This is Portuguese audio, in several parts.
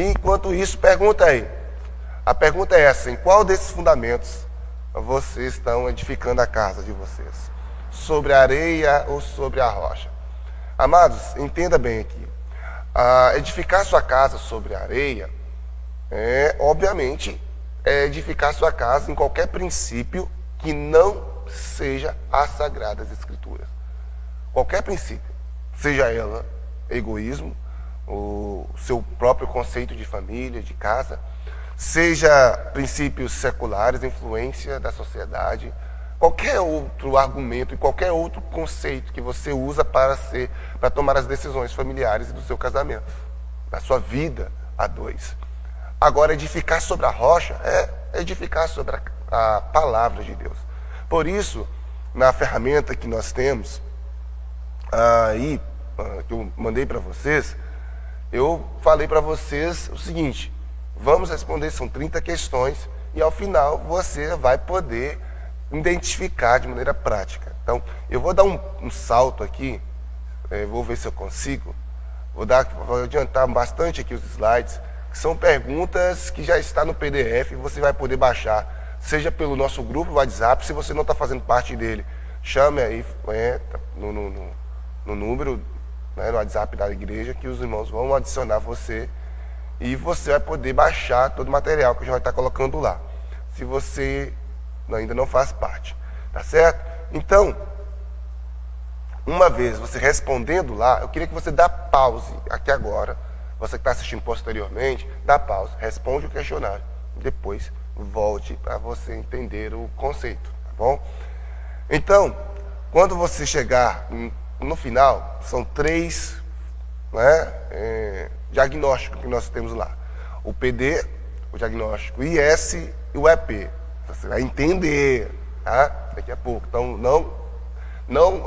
E enquanto isso, pergunta aí. A pergunta é essa: em qual desses fundamentos vocês estão edificando a casa de vocês? Sobre a areia ou sobre a rocha? Amados, entenda bem aqui. Edificar sua casa sobre a areia obviamente, edificar sua casa em qualquer princípio que não seja as Sagradas Escrituras. Qualquer princípio, seja ela egoísmo, o seu próprio conceito de família, de casa, seja princípios seculares, influência da sociedade, qualquer outro argumento e qualquer outro conceito que você usa para tomar as decisões familiares do seu casamento, da sua vida a dois. Agora, edificar sobre a rocha é edificar sobre a palavra de Deus. Por isso, na ferramenta que nós temos aí, que eu mandei para vocês, eu falei para vocês o seguinte: vamos responder, são 30 questões, e ao final você vai poder identificar de maneira prática. Então, eu vou dar um salto aqui, vou ver se eu consigo, vou adiantar bastante aqui os slides, que são perguntas que já está no PDF, você vai poder baixar, seja pelo nosso grupo WhatsApp. Se você não está fazendo parte dele, chame aí no número, no WhatsApp da igreja, que os irmãos vão adicionar você, e você vai poder baixar todo o material que a gente vai estar colocando lá, se você ainda não faz parte, tá certo? Então, uma vez você respondendo lá, eu queria que você dá pause aqui agora, você que está assistindo posteriormente, dá pause, responde o questionário, depois volte para você entender o conceito, tá bom? Então, quando você chegar no final, são 3 diagnósticos que nós temos lá: o PD, o diagnóstico IS e o EP. Você vai entender, tá? Daqui a pouco. Então, não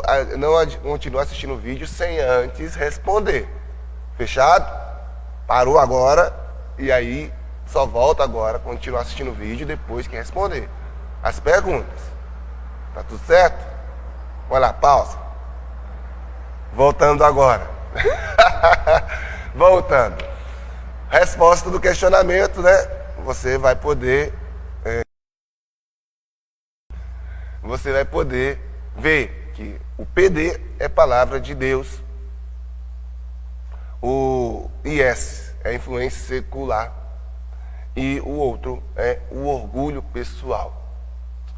continue assistindo o vídeo sem antes responder. Fechado? Parou agora, e aí só volta agora, continuar assistindo o vídeo depois que responder as perguntas. Tá tudo certo? Olha lá, pausa. Voltando agora. Voltando. Resposta do questionamento, né? Você vai poder ver que o PD é palavra de Deus, o IS é influência secular e o outro é o orgulho pessoal.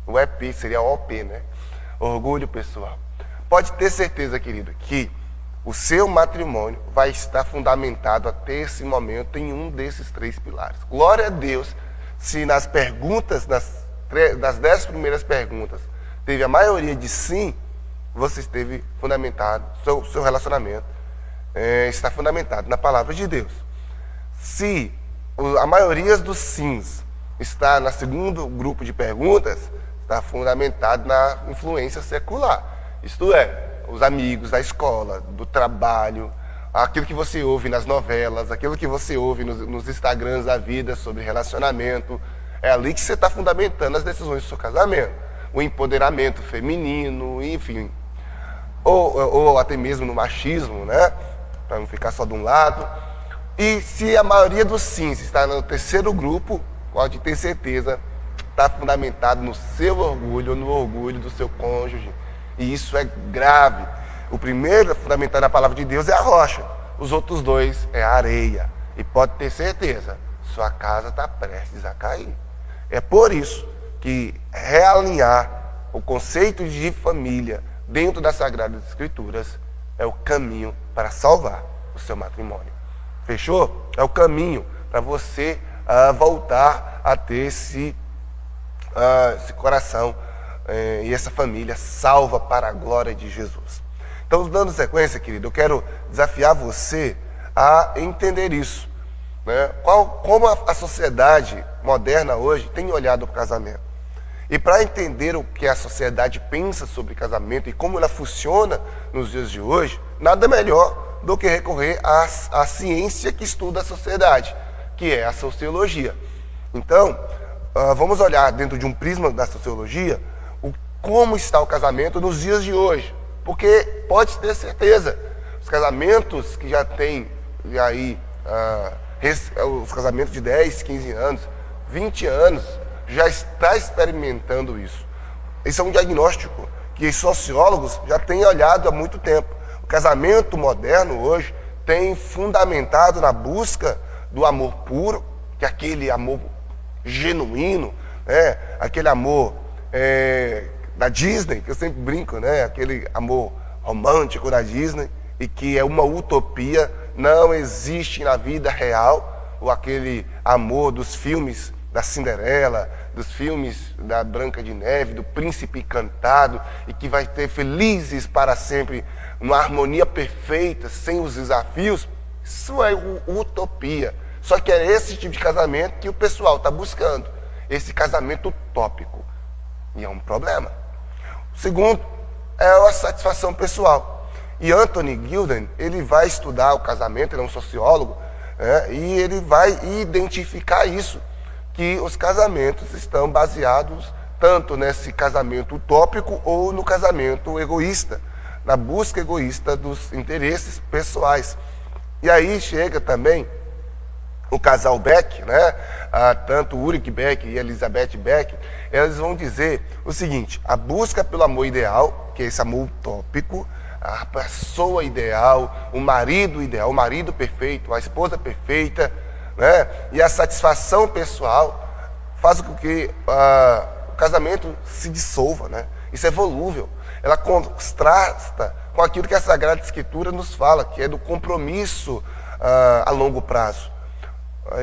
O EP seria OP, né? Orgulho pessoal. Pode ter certeza, querido, que o seu matrimônio vai estar fundamentado até esse momento em um desses 3 pilares. Glória a Deus, se nas perguntas, das 10 primeiras perguntas, teve a maioria de sim, você esteve fundamentado, seu relacionamento está fundamentado na palavra de Deus. Se a maioria dos sims está no segundo grupo de perguntas, está fundamentado na influência secular. Isto é, os amigos da escola, do trabalho, aquilo que você ouve nas novelas, aquilo que você ouve nos Instagrams da vida sobre relacionamento. É ali que você está fundamentando as decisões do seu casamento. O empoderamento feminino, enfim. Ou até mesmo no machismo, né? Para não ficar só de um lado. E se a maioria dos sims está no terceiro grupo, pode ter certeza, está fundamentado no seu orgulho ou no orgulho do seu cônjuge. E isso é grave. O primeiro fundamentado na palavra de Deus é a rocha. Os outros 2 é a areia. E pode ter certeza, sua casa está prestes a cair. É por isso que realinhar o conceito de família dentro das Sagradas Escrituras é o caminho para salvar o seu matrimônio. Fechou? É o caminho para você voltar a ter esse coração e essa família salva para a glória de Jesus. Então, dando sequência, querido, eu quero desafiar você a entender isso, né? Como a sociedade moderna hoje tem olhado para o casamento. E para entender o que a sociedade pensa sobre casamento e como ela funciona nos dias de hoje, nada melhor do que recorrer à ciência que estuda a sociedade, que é a sociologia. Então, vamos olhar dentro de um prisma da sociologia como está o casamento nos dias de hoje. Porque pode ter certeza, os casamentos que já têm aí os casamentos de 10, 15 anos, 20 anos, já está experimentando isso. Esse é um diagnóstico que sociólogos já têm olhado há muito tempo. O casamento moderno hoje tem fundamentado na busca do amor puro, que é aquele amor genuíno, né? Aquele amor da Disney, que eu sempre brinco, né? Aquele amor romântico da Disney, e que é uma utopia, não existe na vida real, ou aquele amor dos filmes da Cinderela, dos filmes da Branca de Neve, do Príncipe Encantado, e que vai ter felizes para sempre, uma harmonia perfeita, sem os desafios. Isso é utopia. Só que é esse tipo de casamento que o pessoal está buscando, esse casamento utópico. E é um problema. O segundo é a satisfação pessoal. E Anthony Gilden, ele vai estudar o casamento, ele é um sociólogo, e ele vai identificar isso, que os casamentos estão baseados tanto nesse casamento utópico ou no casamento egoísta, na busca egoísta dos interesses pessoais. E aí chega também o casal Beck, né? Tanto Ulrich Beck e Elizabeth Beck, eles vão dizer o seguinte: a busca pelo amor ideal, que é esse amor utópico, a pessoa ideal, o marido perfeito, a esposa perfeita, né? E a satisfação pessoal faz com que o casamento se dissolva, né? Isso é volúvel. Ela contrasta com aquilo que a Sagrada Escritura nos fala, que é do compromisso a longo prazo.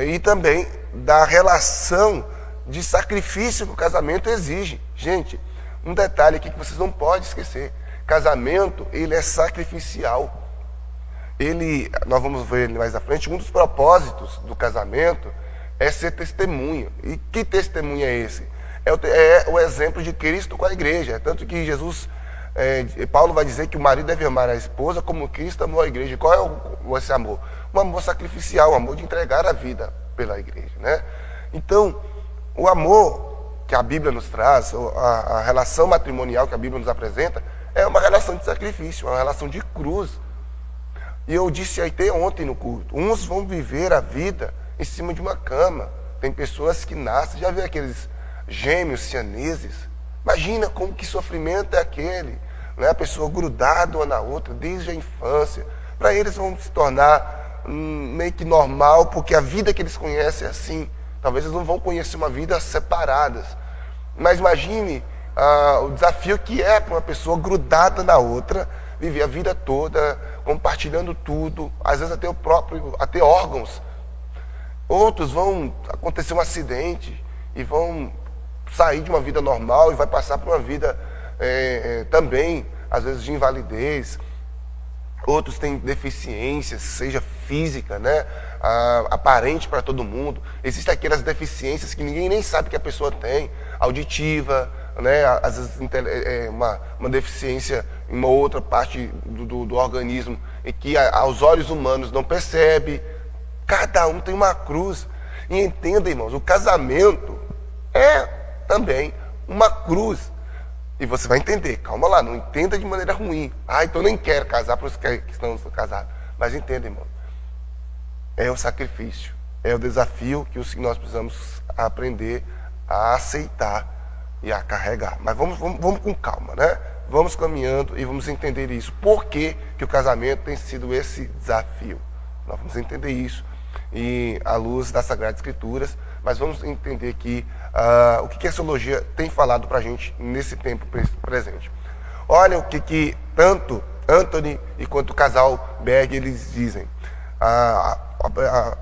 E também da relação de sacrifício que o casamento exige. Gente, um detalhe aqui que vocês não podem esquecer: casamento, ele é sacrificial. Nós vamos ver mais à frente, um dos propósitos do casamento é ser testemunha. E que testemunho é esse? É o exemplo de Cristo com a igreja. Tanto que Paulo vai dizer que o marido deve amar a esposa como Cristo amou a igreja. Qual é esse amor? Um amor sacrificial, um amor de entregar a vida pela igreja, né? Então, o amor que a Bíblia nos traz, a relação matrimonial que a Bíblia nos apresenta, é uma relação de sacrifício, uma relação de cruz. E eu disse até ontem no culto, uns vão viver a vida em cima de uma cama. Tem pessoas que nascem, já viu aqueles gêmeos sianeses? Imagina como que sofrimento é aquele, né? A pessoa grudada uma na outra desde a infância. Para eles vão se tornar meio que normal, porque a vida que eles conhecem é assim. Talvez eles não vão conhecer uma vida separadas. Mas imagine o desafio que é para uma pessoa grudada na outra, viver a vida toda, compartilhando tudo, às vezes até órgãos. Outros vão acontecer um acidente e vão sair de uma vida normal e vai passar por uma vida também, às vezes, de invalidez. Outros têm deficiências, seja física, né? Aparente para todo mundo. Existem aquelas deficiências que ninguém nem sabe que a pessoa tem, auditiva, né? Às vezes uma deficiência em uma outra parte do organismo, e que aos olhos humanos não percebe. Cada um tem uma cruz. E entenda, irmãos, o casamento é também uma cruz. E você vai entender, calma lá, não entenda de maneira ruim. Então eu nem quero casar para os que estão casados. Mas entenda, irmão, é o sacrifício, é o desafio que nós precisamos aprender a aceitar e a carregar. Mas vamos com calma, né? Vamos caminhando e vamos entender isso. Por que o casamento tem sido esse desafio? Nós vamos entender isso e à luz das Sagradas Escrituras, mas vamos entender aqui o que a teologia tem falado para a gente nesse tempo presente. Olha o que tanto Anthony e quanto o casal Berg eles dizem.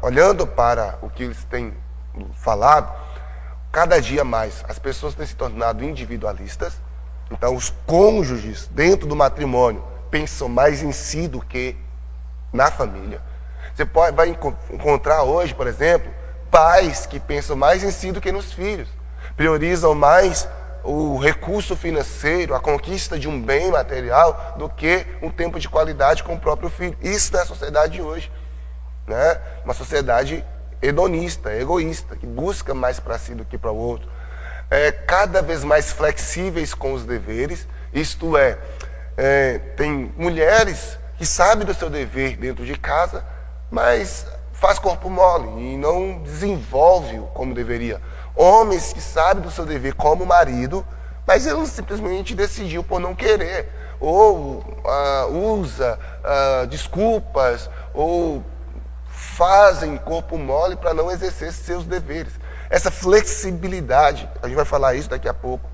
Olhando para o que eles têm falado, cada dia mais as pessoas têm se tornado individualistas. Então os cônjuges dentro do matrimônio pensam mais em si do que na família. Você vai encontrar hoje, por exemplo, pais que pensam mais em si do que nos filhos. Priorizam mais o recurso financeiro, a conquista de um bem material, do que um tempo de qualidade com o próprio filho. Isso é a sociedade de hoje, né? Uma sociedade hedonista, egoísta, que busca mais para si do que para o outro. Cada vez mais flexíveis com os deveres, isto tem mulheres que sabem do seu dever dentro de casa, mas faz corpo mole e não desenvolve como deveria. Homens que sabem do seu dever como marido, mas ele simplesmente decidiu por não querer, ou usa desculpas, ou fazem corpo mole para não exercer seus deveres. Essa flexibilidade, a gente vai falar isso daqui a pouco,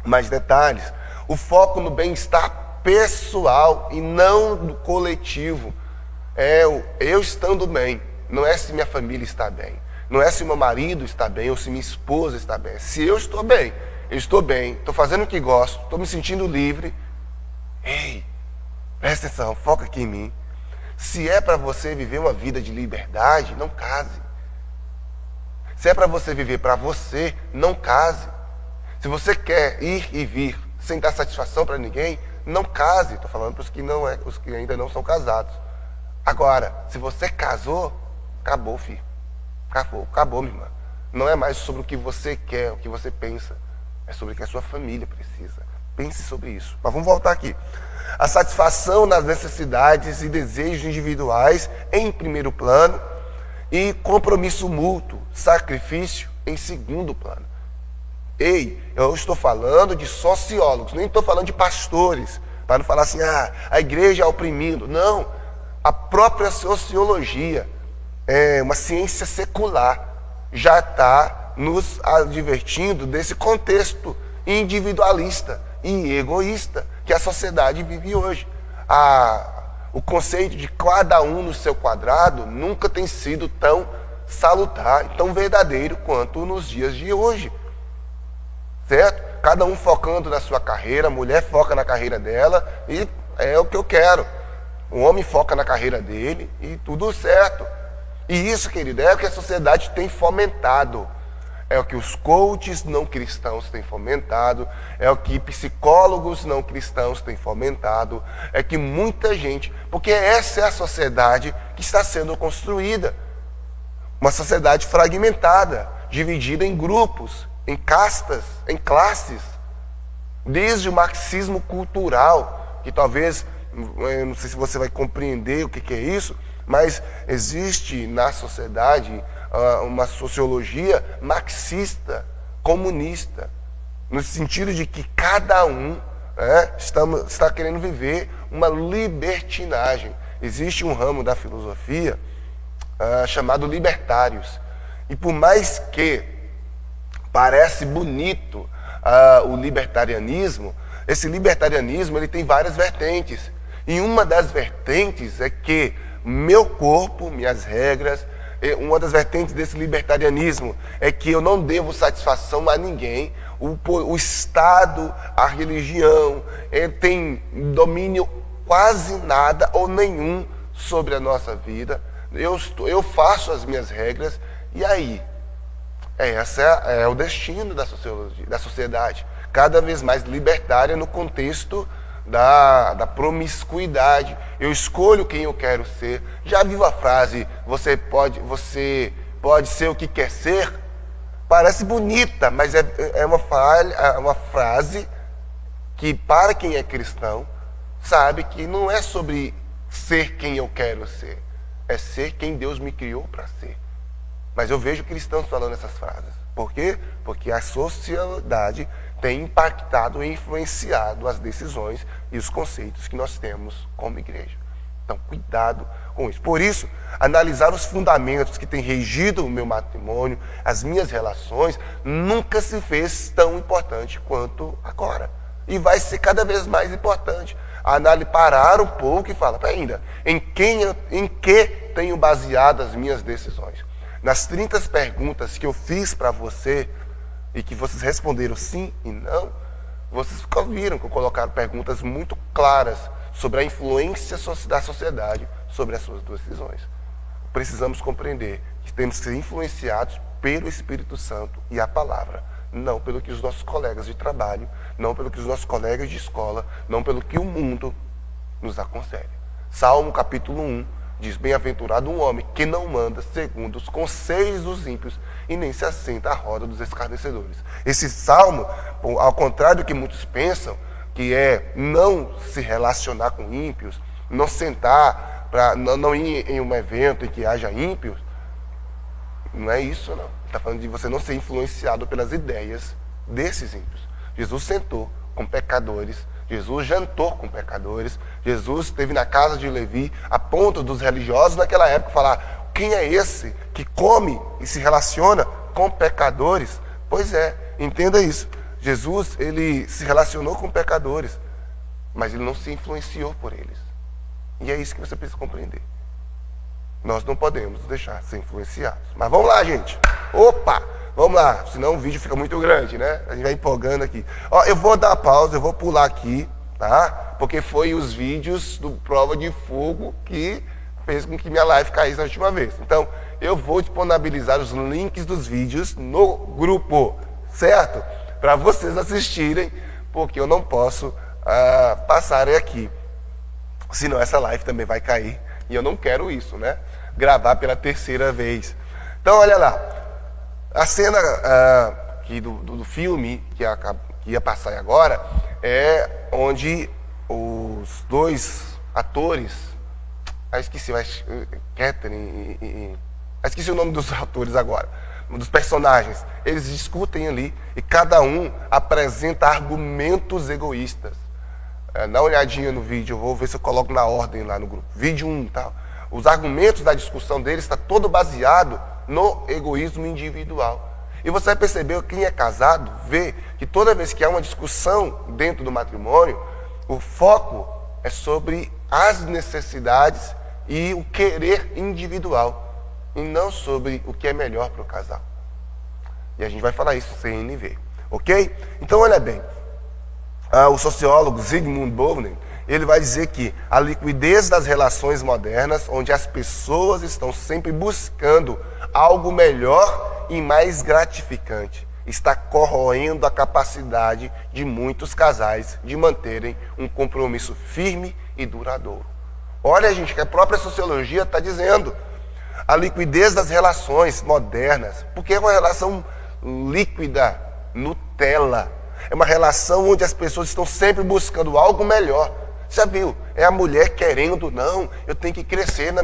mais detalhes. O foco no bem-estar pessoal e não do coletivo. É eu estando bem, não é se minha família está bem, não é se meu marido está bem ou se minha esposa está bem. Se eu estou bem, estou fazendo o que gosto, estou me sentindo livre. Ei, presta atenção, foca aqui em mim. Se é para você viver uma vida de liberdade, não case. Se é para você viver para você, não case. Se você quer ir e vir sem dar satisfação para ninguém, não case. Estou falando para os que ainda não são casados. Agora, se você casou, acabou, filho. Acabou, minha irmã. Não é mais sobre o que você quer, o que você pensa. É sobre o que a sua família precisa. Pense sobre isso. Mas vamos voltar aqui. A satisfação nas necessidades e desejos individuais em primeiro plano e compromisso mútuo, sacrifício em segundo plano. Ei, eu estou falando de sociólogos, nem estou falando de pastores, para não falar assim, a igreja é oprimindo. Não, a própria sociologia, uma ciência secular, já está nos advertindo desse contexto individualista e egoísta que a sociedade vive hoje. O conceito de cada um no seu quadrado nunca tem sido tão salutar e tão verdadeiro quanto nos dias de hoje. Certo? Cada um focando na sua carreira, a mulher foca na carreira dela e é o que eu quero. O homem foca na carreira dele e tudo certo. E isso, querido, é o que a sociedade tem fomentado. É o que os coaches não cristãos têm fomentado, é o que psicólogos não cristãos têm fomentado, é que muita gente, porque essa é a sociedade que está sendo construída. Uma sociedade fragmentada, dividida em grupos, em castas, em classes. Desde o marxismo cultural, que talvez, eu não sei se você vai compreender o que é isso, mas existe na sociedade uma sociologia marxista, comunista, no sentido de que cada um está querendo viver uma libertinagem. Existe um ramo da filosofia chamado libertários. E por mais que parece bonito o libertarianismo, esse libertarianismo ele tem várias vertentes. E uma das vertentes é que meu corpo, minhas regras. Uma das vertentes desse libertarianismo é que eu não devo satisfação a ninguém. O Estado, a religião, ele tem domínio quase nada ou nenhum sobre a nossa vida. Eu faço as minhas regras e aí? Esse é o destino da sociedade. Cada vez mais libertária no contexto da promiscuidade. Eu escolho quem eu quero ser. Já viu a frase, você pode ser o que quer ser? Parece bonita, mas é uma frase que, para quem é cristão, sabe que não é sobre ser quem eu quero ser, é ser quem Deus me criou para ser. Mas eu vejo cristãos falando essas frases. Por quê? Porque a sociedade tem impactado e influenciado as decisões e os conceitos que nós temos como igreja. Então, cuidado com isso. Por isso, analisar os fundamentos que têm regido o meu matrimônio, as minhas relações, nunca se fez tão importante quanto agora. E vai ser cada vez mais importante. Parar um pouco e falar, ainda, em que tenho baseado as minhas decisões? Nas 30 perguntas que eu fiz para você, e que vocês responderam sim e não, vocês viram que eu colocaram perguntas muito claras sobre a influência da sociedade sobre as suas decisões. Precisamos compreender que temos que ser influenciados pelo Espírito Santo e a palavra, não pelo que os nossos colegas de trabalho, não pelo que os nossos colegas de escola, não pelo que o mundo nos aconselha. Salmo capítulo 1 diz, bem-aventurado um homem que não manda segundo os conselhos dos ímpios e nem se assenta à roda dos escarnecedores. Esse salmo, ao contrário do que muitos pensam, que é não se relacionar com ímpios, não sentar para não ir em um evento em que haja ímpios. Não é isso, não. Está falando de você não ser influenciado pelas ideias desses ímpios. Jesus sentou com pecadores, Jesus jantou com pecadores, Jesus esteve na casa de Levi, a ponto dos religiosos naquela época falar: quem é esse que come e se relaciona com pecadores? Pois é, entenda isso. Jesus, ele se relacionou com pecadores, mas ele não se influenciou por eles. E é isso que você precisa compreender. Nós não podemos deixar ser influenciados. Mas vamos lá, gente. Opa! Vamos lá, senão o vídeo fica muito grande, né? A gente vai empolgando aqui. Ó, eu vou dar uma pausa, eu vou pular aqui, tá? Porque foi os vídeos do Prova de Fogo que fez com que minha live caísse na última vez. Então, eu vou disponibilizar os links dos vídeos no grupo, certo? Para vocês assistirem, porque eu não posso passar aqui. Senão essa live também vai cair. E eu não quero isso, né? Gravar pela terceira vez. Então, olha lá. A cena aqui do filme, que ia passar agora, é onde os dois atores, esqueci o nome dos atores agora, dos personagens, eles discutem ali e cada um apresenta argumentos egoístas. Dá uma olhadinha no vídeo, eu vou ver se eu coloco na ordem lá no grupo. Vídeo 1 e tal. Os argumentos da discussão deles está todo baseado no egoísmo individual. E você vai perceber, quem é casado vê que toda vez que há uma discussão dentro do matrimônio, o foco é sobre as necessidades e o querer individual, e não sobre o que é melhor para o casal. E a gente vai falar isso sem NV, ok? Então olha bem, o sociólogo Zygmunt Bauman, ele vai dizer que a liquidez das relações modernas, onde as pessoas estão sempre buscando algo melhor e mais gratificante, está corroendo a capacidade de muitos casais de manterem um compromisso firme e duradouro. Olha, gente, que a própria sociologia está dizendo. A liquidez das relações modernas, porque é uma relação líquida, Nutella. É uma relação onde as pessoas estão sempre buscando algo melhor. Já viu? É a mulher querendo, não, eu tenho que crescer na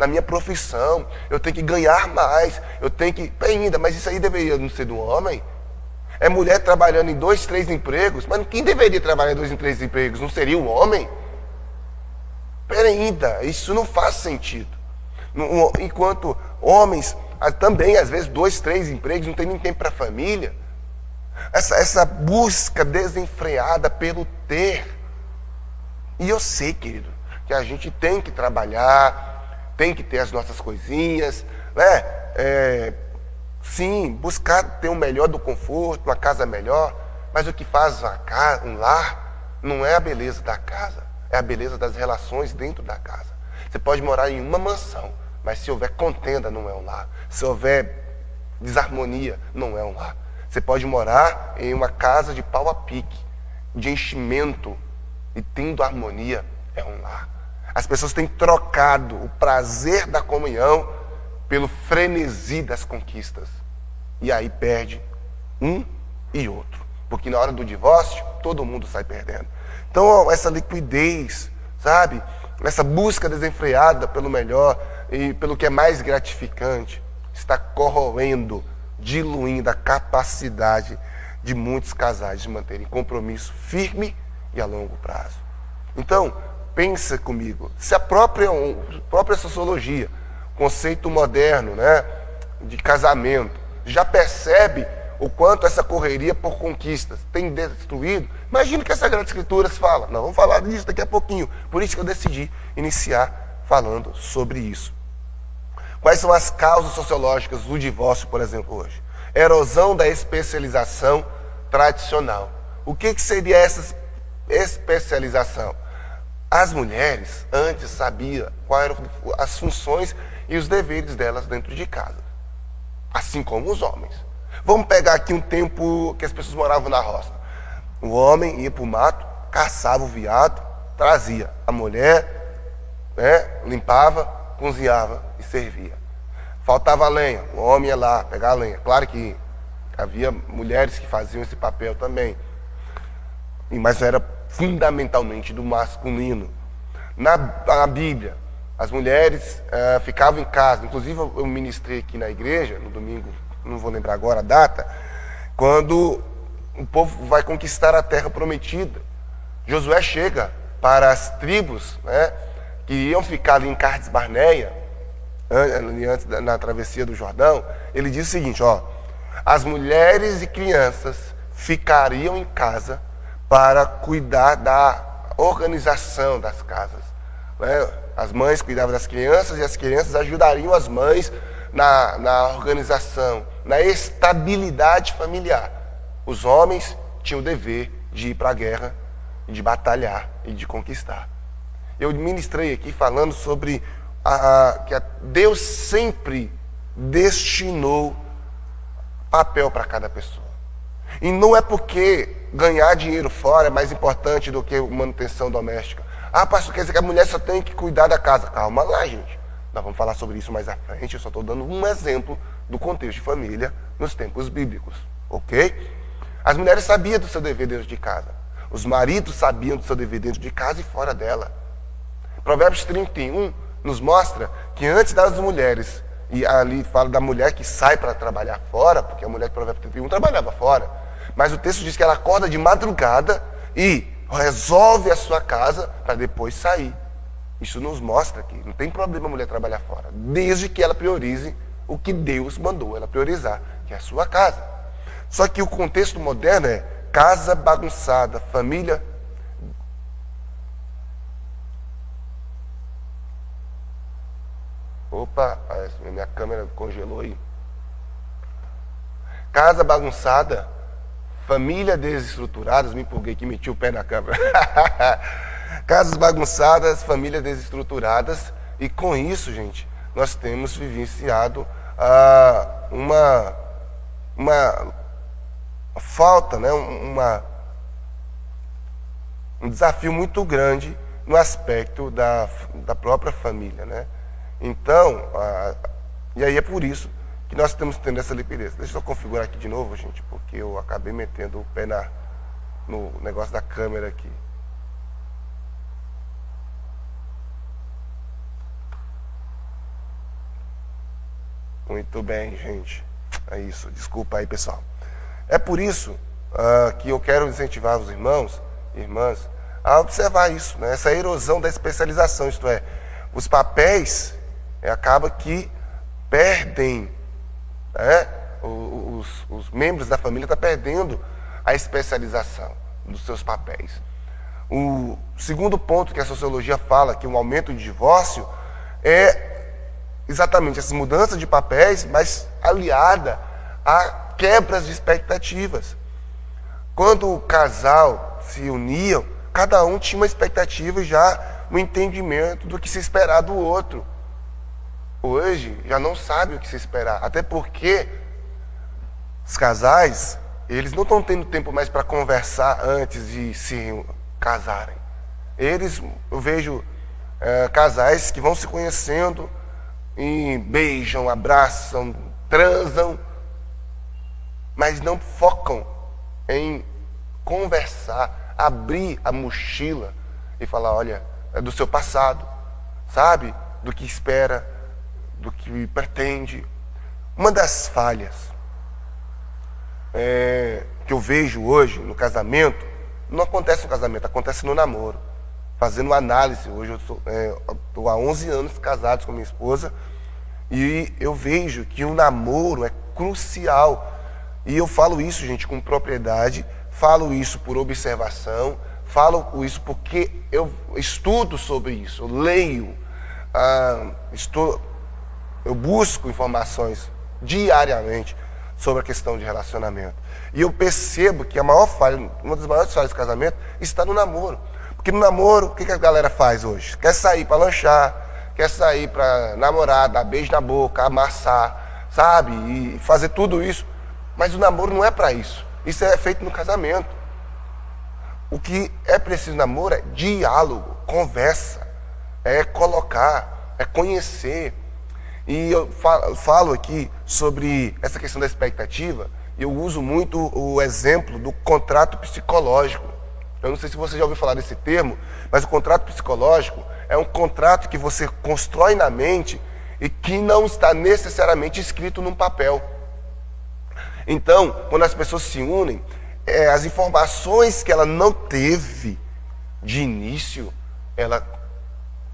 minha profissão, eu tenho que ganhar mais, eu tenho que... Ainda, mas isso aí deveria não ser do homem? É mulher trabalhando em 2, 3 empregos, mas quem deveria trabalhar em 2, 3 empregos? Não seria o homem? Ainda, isso não faz sentido. Enquanto homens, também às vezes 2, 3 empregos, não tem nem tempo para a família. Essa busca desenfreada pelo ter. E eu sei, querido, que a gente tem que trabalhar, tem que ter as nossas coisinhas, né? Sim, buscar ter o melhor do conforto, uma casa melhor, mas o que faz um lar não é a beleza da casa, é a beleza das relações dentro da casa. Você pode morar em uma mansão, mas se houver contenda, não é um lar. Se houver desarmonia, não é um lar. Você pode morar em uma casa de pau a pique, de enchimento, e tendo harmonia, é um lar. As pessoas têm trocado o prazer da comunhão pelo frenesi das conquistas. E aí perde um e outro. Porque na hora do divórcio, todo mundo sai perdendo. Então, essa liquidez, sabe? Essa busca desenfreada pelo melhor e pelo que é mais gratificante, está corroendo, diluindo a capacidade de muitos casais de manterem compromisso firme e a longo prazo. Então, pensa comigo, se a própria sociologia, conceito moderno, né, de casamento, já percebe o quanto essa correria por conquistas tem destruído, imagina que a Sagrada Escritura fala. Nós vamos falar disso daqui a pouquinho. Por isso que eu decidi iniciar falando sobre isso. Quais são as causas sociológicas do divórcio, por exemplo, hoje? Erosão da especialização tradicional. O que seria essa especialização? As mulheres antes sabiam quais eram as funções e os deveres delas dentro de casa, assim como os homens. Vamos pegar aqui um tempo que as pessoas moravam na roça. O homem ia para o mato, caçava o veado, trazia. A mulher, né, limpava, cozinhava e servia. Faltava lenha, o homem ia lá pegar a lenha. Claro que havia mulheres que faziam esse papel também, mas era fundamentalmente do masculino. Na Bíblia, As mulheres ficavam em casa. Inclusive, eu ministrei aqui na igreja, no domingo, não vou lembrar agora a data, quando o povo vai conquistar a terra prometida. Josué chega para as tribos, né, que iam ficar ali em Cades Barneia, antes na travessia do Jordão. Ele diz o seguinte, ó: as mulheres e crianças ficariam em casa para cuidar da organização das casas, né? As mães cuidavam das crianças e as crianças ajudariam as mães na organização, na estabilidade familiar. Os homens tinham o dever de ir para a guerra, de batalhar e de conquistar. Eu ministrei aqui falando sobre que Deus sempre destinou papel para cada pessoa. E não é porque ganhar dinheiro fora é mais importante do que manutenção doméstica. Ah, pastor, quer dizer que a mulher só tem que cuidar da casa. Calma lá, gente. Nós vamos falar sobre isso mais à frente. Eu só estou dando um exemplo do contexto de família nos tempos bíblicos. Ok? As mulheres sabiam do seu dever dentro de casa. Os maridos sabiam do seu dever dentro de casa e fora dela. Provérbios 31 nos mostra que antes das mulheres, e ali fala da mulher que sai para trabalhar fora, porque a mulher de Provérbios 31 trabalhava fora, mas o texto diz que ela acorda de madrugada e resolve a sua casa para depois sair. Isso nos mostra que não tem problema a mulher trabalhar fora, desde que ela priorize o que Deus mandou ela priorizar, que é a sua casa. Só que o contexto moderno é casa bagunçada, família... Opa, minha câmera congelou aí. Casa bagunçada, família desestruturadas, me empolguei que meti o pé na câmera. Casas bagunçadas, famílias desestruturadas, e com isso, gente, nós temos vivenciado uma falta, né, um desafio muito grande no aspecto da própria família, né? Então, e aí é por isso que nós estamos tendo essa liquidez. Deixa eu configurar aqui de novo, gente, porque eu acabei metendo o pé no negócio da câmera aqui. Muito bem, gente. É isso. Desculpa aí, pessoal. É por isso que eu quero incentivar os irmãos e irmãs a observar isso, né? Essa erosão da especialização, isto é, os papéis acaba que perdem, né? Os membros da família estão perdendo a especialização dos seus papéis. O segundo ponto que a sociologia fala, que o aumento de divórcio, é exatamente essas mudanças de papéis, mas aliada a quebras de expectativas. Quando o casal se uniam, cada um tinha uma expectativa e já um entendimento do que se esperar do outro. Hoje já não sabe o que se esperar, até porque os casais, eles não estão tendo tempo mais para conversar antes de se casarem. Eu vejo casais que vão se conhecendo e beijam, abraçam, transam, mas não focam em conversar, abrir a mochila e falar, olha, é do seu passado, sabe? Do que espera, do que pretende. Uma das falhas que eu vejo hoje no casamento, não acontece no casamento, acontece no namoro. Fazendo uma análise, hoje eu estou há 11 anos casado com minha esposa, e eu vejo que o namoro é crucial. E eu falo isso, gente, com propriedade, falo isso por observação, falo isso porque eu estudo sobre isso, eu leio, eu busco informações diariamente sobre a questão de relacionamento. E eu percebo que uma das maiores falhas do casamento está no namoro. Porque no namoro, o que a galera faz hoje? Quer sair para lanchar, quer sair para namorar, dar beijo na boca, amassar, sabe? E fazer tudo isso. Mas o namoro não é para isso. Isso é feito no casamento. O que é preciso no namoro é diálogo, conversa, é colocar, é conhecer. E eu falo aqui sobre essa questão da expectativa, e eu uso muito o exemplo do contrato psicológico. Eu não sei se você já ouviu falar desse termo, mas o contrato psicológico é um contrato que você constrói na mente e que não está necessariamente escrito num papel. Então, quando as pessoas se unem, as informações que ela não teve de início, ela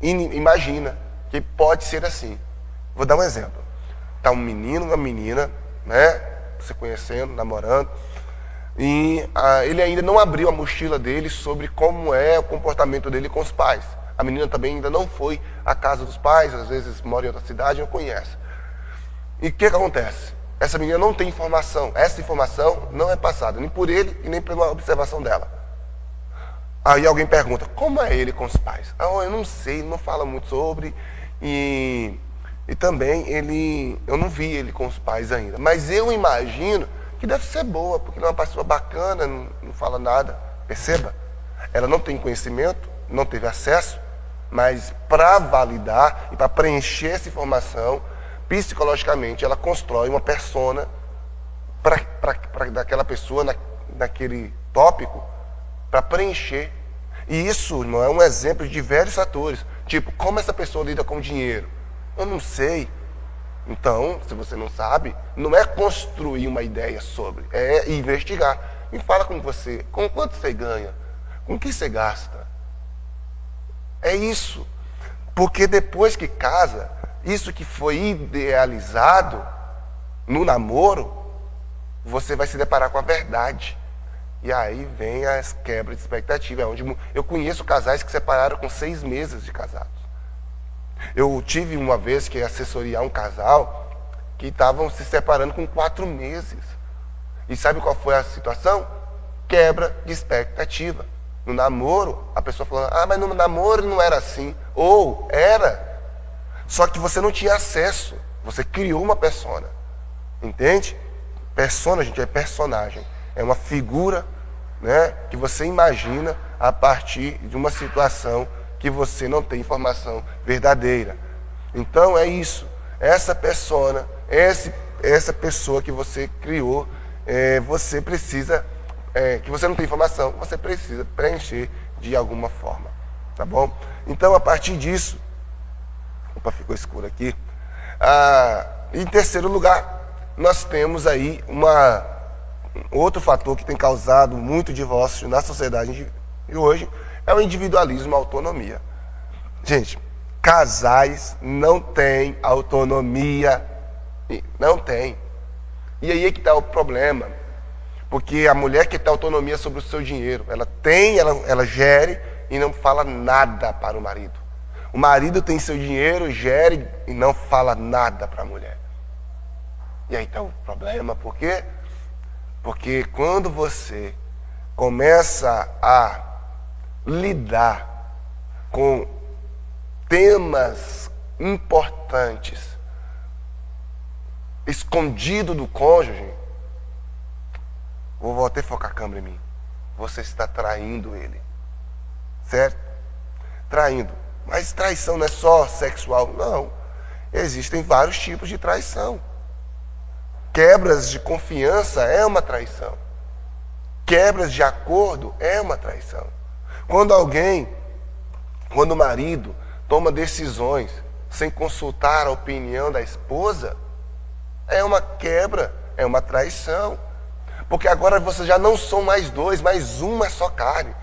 imagina que pode ser assim. Vou dar um exemplo. Está um menino, uma menina, né? Você conhecendo, namorando, e ele ainda não abriu a mochila dele sobre como é o comportamento dele com os pais. A menina também ainda não foi à casa dos pais, às vezes mora em outra cidade e não conhece. E o que acontece? Essa menina não tem informação. Essa informação não é passada nem por ele e nem pela observação dela. Aí alguém pergunta, como é ele com os pais? Eu não sei, ele não fala muito sobre, e também eu não vi ele com os pais ainda. Mas eu imagino que deve ser boa, porque ele é uma pessoa bacana, não fala nada. Perceba? Ela não tem conhecimento, não teve acesso, mas para validar e para preencher essa informação, psicologicamente ela constrói uma persona para daquela pessoa, naquele tópico, para preencher. E isso, irmão, é um exemplo de diversos fatores. Tipo, como essa pessoa lida com o dinheiro? Eu não sei. Então, se você não sabe, não é construir uma ideia sobre, é investigar. Me fala com você, com quanto você ganha, com o que você gasta. É isso. Porque depois que casa, isso que foi idealizado no namoro, você vai se deparar com a verdade. E aí vem as quebras de expectativa. Eu conheço casais que separaram com 6 meses de casados. Eu tive uma vez que assessoriar um casal que estavam se separando com 4 meses. E sabe qual foi a situação? Quebra de expectativa. No namoro, a pessoa falando, mas no namoro não era assim. Ou era. Só que você não tinha acesso. Você criou uma persona. Entende? Persona, gente, é personagem. É uma figura, né, que você imagina a partir de uma situação que você não tem informação verdadeira. Então é isso. Essa persona, essa pessoa que você criou, você precisa, que você não tem informação, você precisa preencher de alguma forma. Tá bom? Então, a partir disso, opa, ficou escuro aqui. Em terceiro lugar, nós temos aí outro fator que tem causado muito divórcio na sociedade de hoje, é o individualismo, a autonomia. Gente, casais não têm autonomia. Não tem. E aí é que está o problema. Porque a mulher quer ter autonomia sobre o seu dinheiro. Ela gere e não fala nada para o marido. O marido tem seu dinheiro, gere e não fala nada para a mulher. E aí está o problema. Por quê? Porque quando você começa a lidar com temas importantes escondido do cônjuge, vou até focar a câmera em mim, você está traindo ele, certo? Traindo. Mas traição não é só sexual, não. Existem vários tipos de traição. Quebras de confiança é uma traição. Quebras de acordo é uma traição. Quando o marido toma decisões sem consultar a opinião da esposa, é uma quebra, é uma traição. Porque agora vocês já não são mais 2, mais uma só carne.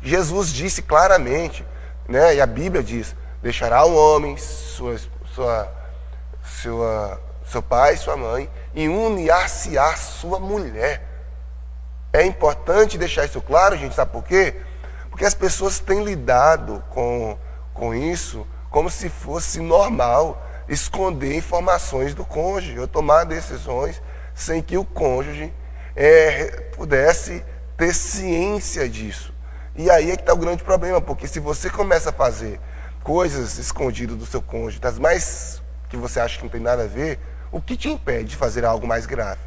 Jesus disse claramente, né? E a Bíblia diz, deixará o homem, seu pai e sua mãe, e unir-se-á a sua mulher. É importante deixar isso claro, gente, sabe por quê? Porque as pessoas têm lidado com isso como se fosse normal esconder informações do cônjuge, ou tomar decisões sem que o cônjuge pudesse ter ciência disso. E aí é que está o grande problema, porque se você começa a fazer coisas escondidas do seu cônjuge, das mais que você acha que não tem nada a ver, o que te impede de fazer algo mais grave?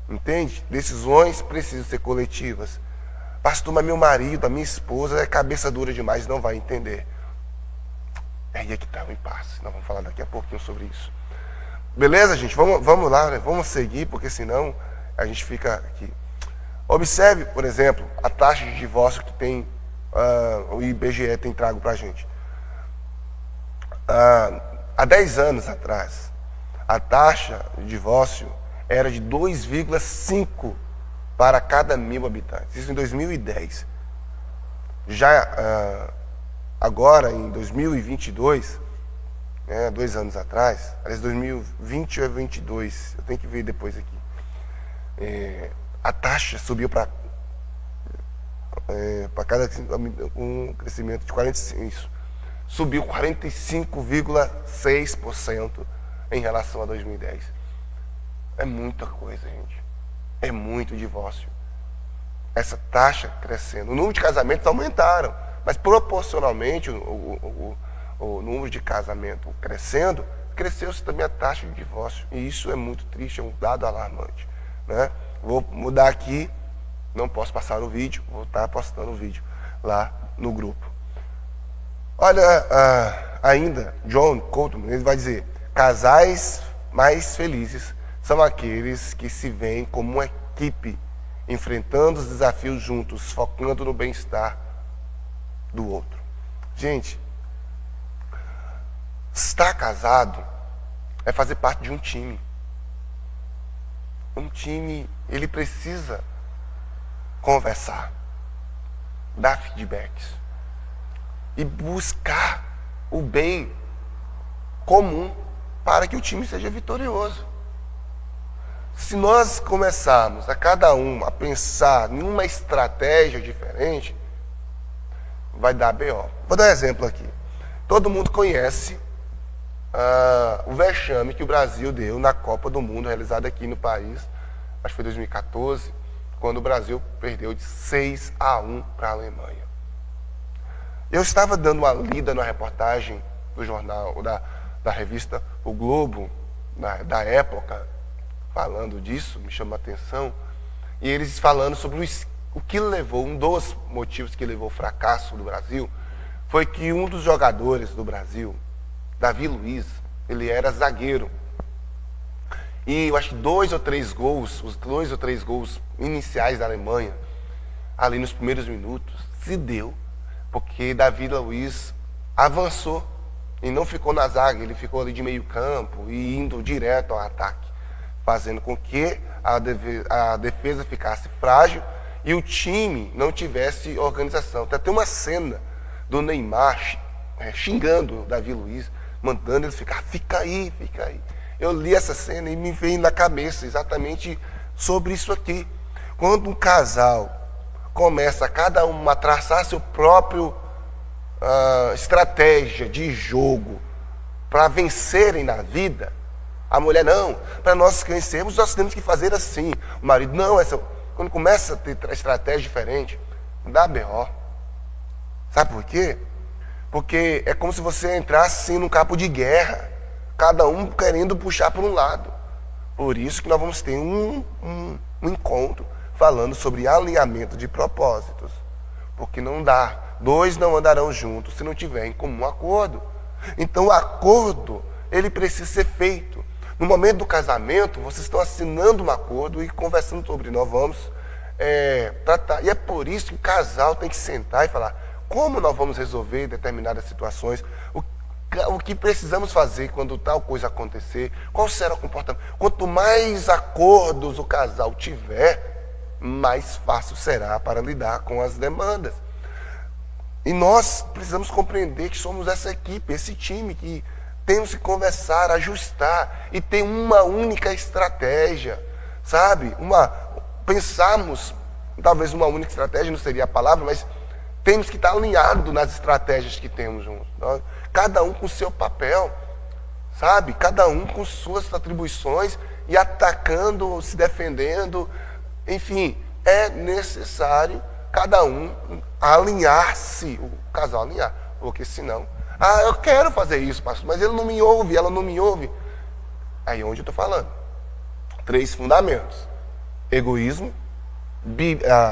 Entende? Decisões precisam ser coletivas. Pastor, mas meu marido, a minha esposa é cabeça dura demais, não vai entender. Aí é que está o impasse. Nós vamos falar daqui a pouquinho sobre isso. Beleza, gente? Vamos lá, né? Vamos seguir, porque senão a gente fica aqui. Observe, por exemplo, a taxa de divórcio que tem o IBGE tem trago para a gente. há 10 anos atrás, a taxa de divórcio era de 2,5 para cada 1.000 habitantes. Isso em 2010. Já agora, em 2022, 2 anos atrás, aliás, 2020 ou 2022, eu tenho que ver depois aqui, a taxa subiu para cada um crescimento de 45%, isso, subiu 45,6% em relação a 2010. É muita coisa, gente. É muito divórcio. Essa taxa crescendo. O número de casamentos aumentaram, mas proporcionalmente o número de casamento crescendo, cresceu-se também a taxa de divórcio. E isso é muito triste, é um dado alarmante, né? Vou mudar aqui, não posso passar o vídeo, vou estar postando o vídeo lá no grupo. Olha, ainda, John Colton, ele vai dizer, casais mais felizes são aqueles que se veem como uma equipe, enfrentando os desafios juntos, focando no bem-estar do outro. Gente, estar casado é fazer parte de um time. Um time, ele precisa conversar, dar feedbacks e buscar o bem comum para que o time seja vitorioso. Se nós começarmos a cada um a pensar em uma estratégia diferente, vai dar BO. Vou dar um exemplo aqui. Todo mundo conhece o vexame que o Brasil deu na Copa do Mundo, realizada aqui no país, acho que foi 2014, quando o Brasil perdeu de 6-1 para a Alemanha. Eu estava dando uma lida na reportagem do jornal, da revista O Globo, da época, falando disso, me chamou a atenção, e eles falando sobre o que levou, um dos motivos que levou ao fracasso do Brasil, foi que um dos jogadores do Brasil, Davi Luiz, ele era zagueiro. E eu acho que os 2 ou 3 gols iniciais da Alemanha, ali nos primeiros minutos, se deu porque Davi Luiz avançou e não ficou na zaga, ele ficou ali de meio campo e indo direto ao ataque, fazendo com que a defesa ficasse frágil e o time não tivesse organização. Tem uma cena do Neymar xingando o Davi Luiz, mandando ele fica aí, fica aí. Eu li essa cena e me veio na cabeça exatamente sobre isso aqui. Quando um casal começa cada um a traçar seu próprio estratégia de jogo para vencerem na vida, a mulher não, para nós vencermos nós temos que fazer assim. O marido não, quando começa a ter estratégia diferente, dá BO. Sabe por quê? Porque é como se você entrasse assim num campo de guerra, cada um querendo puxar para um lado. Por isso que nós vamos ter um encontro falando sobre alinhamento de propósitos. Porque não dá, 2 não andarão juntos se não tiver em comum acordo. Então o acordo, ele precisa ser feito. No momento do casamento, vocês estão assinando um acordo e conversando sobre, nós vamos tratar. E é por isso que o casal tem que sentar e falar, como nós vamos resolver determinadas situações, o que precisamos fazer quando tal coisa acontecer, qual será o comportamento. Quanto mais acordos o casal tiver, mais fácil será para lidar com as demandas. E nós precisamos compreender que somos essa equipe, esse time, que temos que conversar, ajustar e ter uma única estratégia, sabe? Pensarmos, talvez uma única estratégia não seria a palavra, mas temos que estar alinhados nas estratégias que temos juntos. Cada um com o seu papel, sabe? Cada um com suas atribuições e atacando, se defendendo. Enfim, é necessário cada um alinhar-se, o casal alinhar. Porque senão, eu quero fazer isso, pastor, mas ele não me ouve, ela não me ouve. Aí é onde eu estou falando. 3 fundamentos. Egoísmo,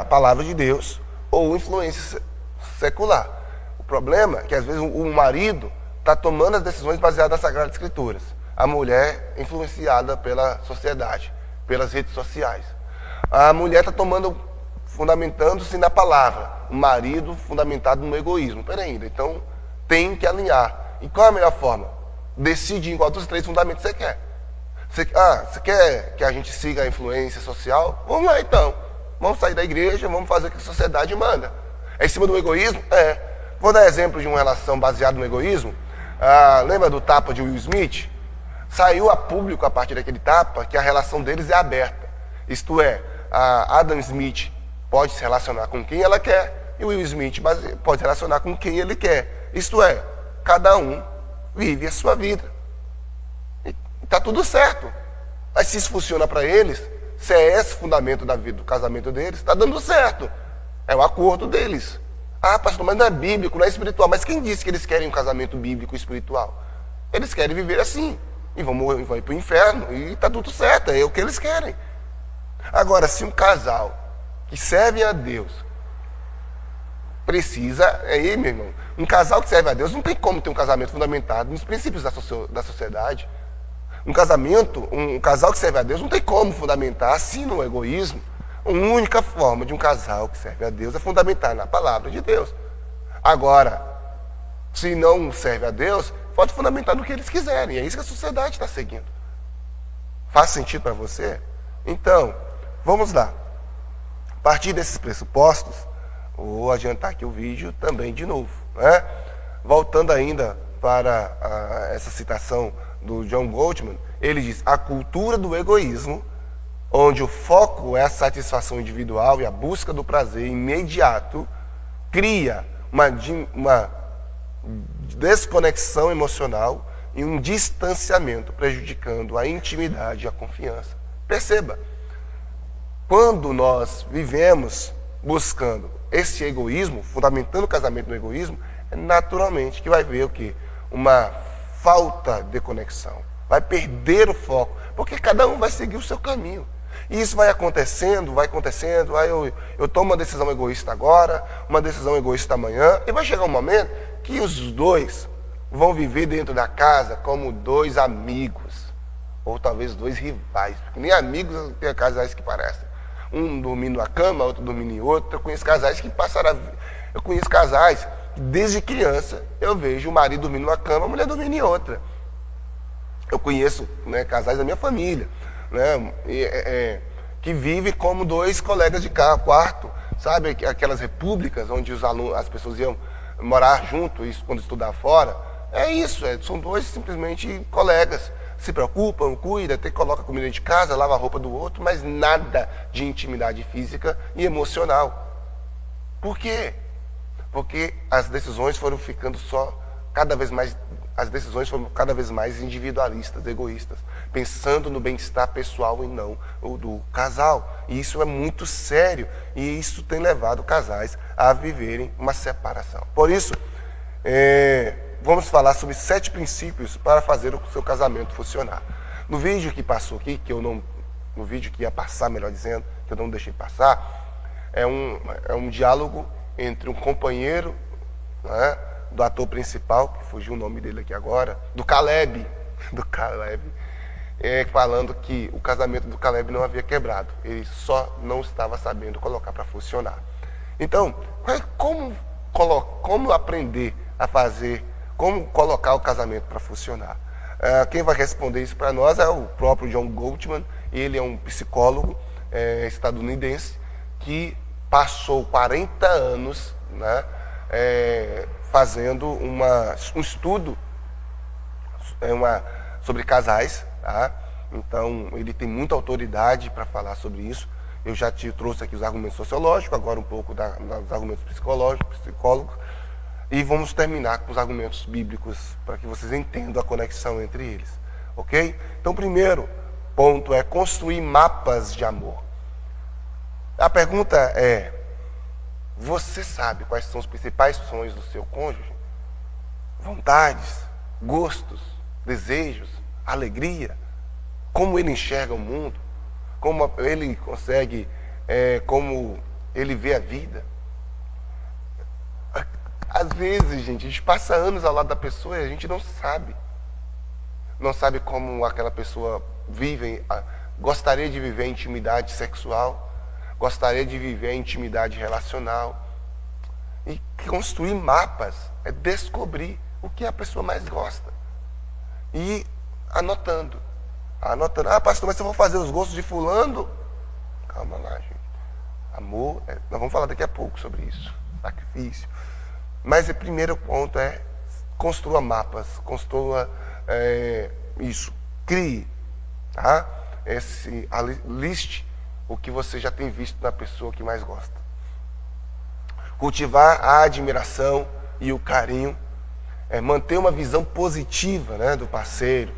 a palavra de Deus ou influência secular. O problema é que às vezes o marido está tomando as decisões baseadas nas Sagradas Escrituras. A mulher influenciada pela sociedade, pelas redes sociais. A mulher está fundamentando-se na palavra. O marido fundamentado no egoísmo. Peraí, então tem que alinhar. E qual é a melhor forma? Decide em qual dos 3 fundamentos você quer. Você quer que a gente siga a influência social? Vamos lá então. Vamos sair da igreja, vamos fazer o que a sociedade manda. É em cima do egoísmo? É. Vou dar exemplo de uma relação baseada no egoísmo. Lembra do tapa de Will Smith? Saiu a público a partir daquele tapa que a relação deles é aberta. Isto é, a Adam Smith pode se relacionar com quem ela quer e o Will Smith pode se relacionar com quem ele quer. Isto é, cada um vive a sua vida. E está tudo certo. Mas se isso funciona para eles, se é esse fundamento da vida, do casamento deles, está dando certo. É o acordo deles. Pastor, mas não é bíblico, não é espiritual. Mas quem disse que eles querem um casamento bíblico e espiritual? Eles querem viver assim. E vão ir para o inferno. E está tudo certo, é o que eles querem. Agora, se um casal que serve a Deus precisa, aí, meu irmão, um casal que serve a Deus não tem como ter um casamento fundamentado nos princípios da sociedade. Um casal que serve a Deus não tem como fundamentar assim no egoísmo. A única forma de um casal que serve a Deus é fundamentar na palavra de Deus. Agora, se não serve a Deus, pode fundamentar no que eles quiserem. É isso que a sociedade está seguindo. Faz sentido para você? Então, vamos lá. A partir desses pressupostos, vou adiantar aqui o vídeo também de novo. Né? Voltando ainda para essa citação do John Gottman, ele diz: a cultura do egoísmo, onde o foco é a satisfação individual e a busca do prazer imediato, cria uma desconexão emocional e um distanciamento, prejudicando a intimidade e a confiança. Perceba, quando nós vivemos buscando esse egoísmo, fundamentando o casamento no egoísmo, é naturalmente que vai haver o quê? Uma falta de conexão. Vai perder o foco, porque cada um vai seguir o seu caminho. E isso vai acontecendo, aí eu tomo uma decisão egoísta agora, uma decisão egoísta amanhã, e vai chegar um momento que os dois vão viver dentro da casa como 2 amigos, ou talvez 2 rivais, porque nem amigos tem casais que parecem. Um dormindo na cama, outro dormindo em outro. Eu conheço casais que Eu conheço casais que desde criança eu vejo o marido dormindo numa cama, a mulher dormindo em outra. Eu conheço, né, casais da minha família, né, que vivem como 2 colegas de quarto, sabe? Aquelas repúblicas onde as pessoas iam morar junto, isso quando estudar fora. É isso, são 2 simplesmente colegas. Se preocupam, cuidam, até coloca comida dentro de casa, lava a roupa do outro, mas nada de intimidade física e emocional. Por quê? Porque as decisões foram ficando cada vez mais individualistas, egoístas, pensando no bem-estar pessoal e não o do casal. E isso é muito sério, e isso tem levado casais a viverem uma separação. Por isso, vamos falar sobre 7 princípios para fazer o seu casamento funcionar. No vídeo que passou aqui, no vídeo que ia passar, melhor dizendo, que eu não deixei passar, é um diálogo entre um companheiro, né, do ator principal, que fugiu o nome dele aqui agora, do Caleb, falando que o casamento do Caleb não havia quebrado, ele só não estava sabendo colocar para funcionar. Então, como aprender a fazer, como colocar o casamento para funcionar? Quem vai responder isso para nós é o próprio John Gottman. Ele é um psicólogo estadunidense que passou 40 anos, né, fazendo um estudo sobre casais. Tá? Então, ele tem muita autoridade para falar sobre isso. Eu já te trouxe aqui os argumentos sociológicos, agora um pouco dos argumentos psicólogos, e vamos terminar com os argumentos bíblicos, para que vocês entendam a conexão entre eles. Ok? Então, o primeiro ponto é construir mapas de amor. A pergunta é: você sabe quais são os principais sonhos do seu cônjuge? Vontades, gostos, desejos, alegria? Como ele enxerga o mundo? Como ele consegue, como ele vê a vida? Às vezes, gente, a gente passa anos ao lado da pessoa e a gente não sabe. Não sabe como aquela pessoa vive, gostaria de viver a intimidade sexual, gostaria de viver a intimidade relacional. E construir mapas é descobrir o que a pessoa mais gosta. E anotando. Ah, pastor, mas se eu vou fazer os gostos de fulano? Calma lá, gente. Amor, nós vamos falar daqui a pouco sobre isso. Sacrifício. Mas o primeiro ponto é construa mapas, construa isso. Crie, tá? Liste o que você já tem visto na pessoa que mais gosta. Cultivar a admiração e o carinho. Manter uma visão positiva, né, do parceiro,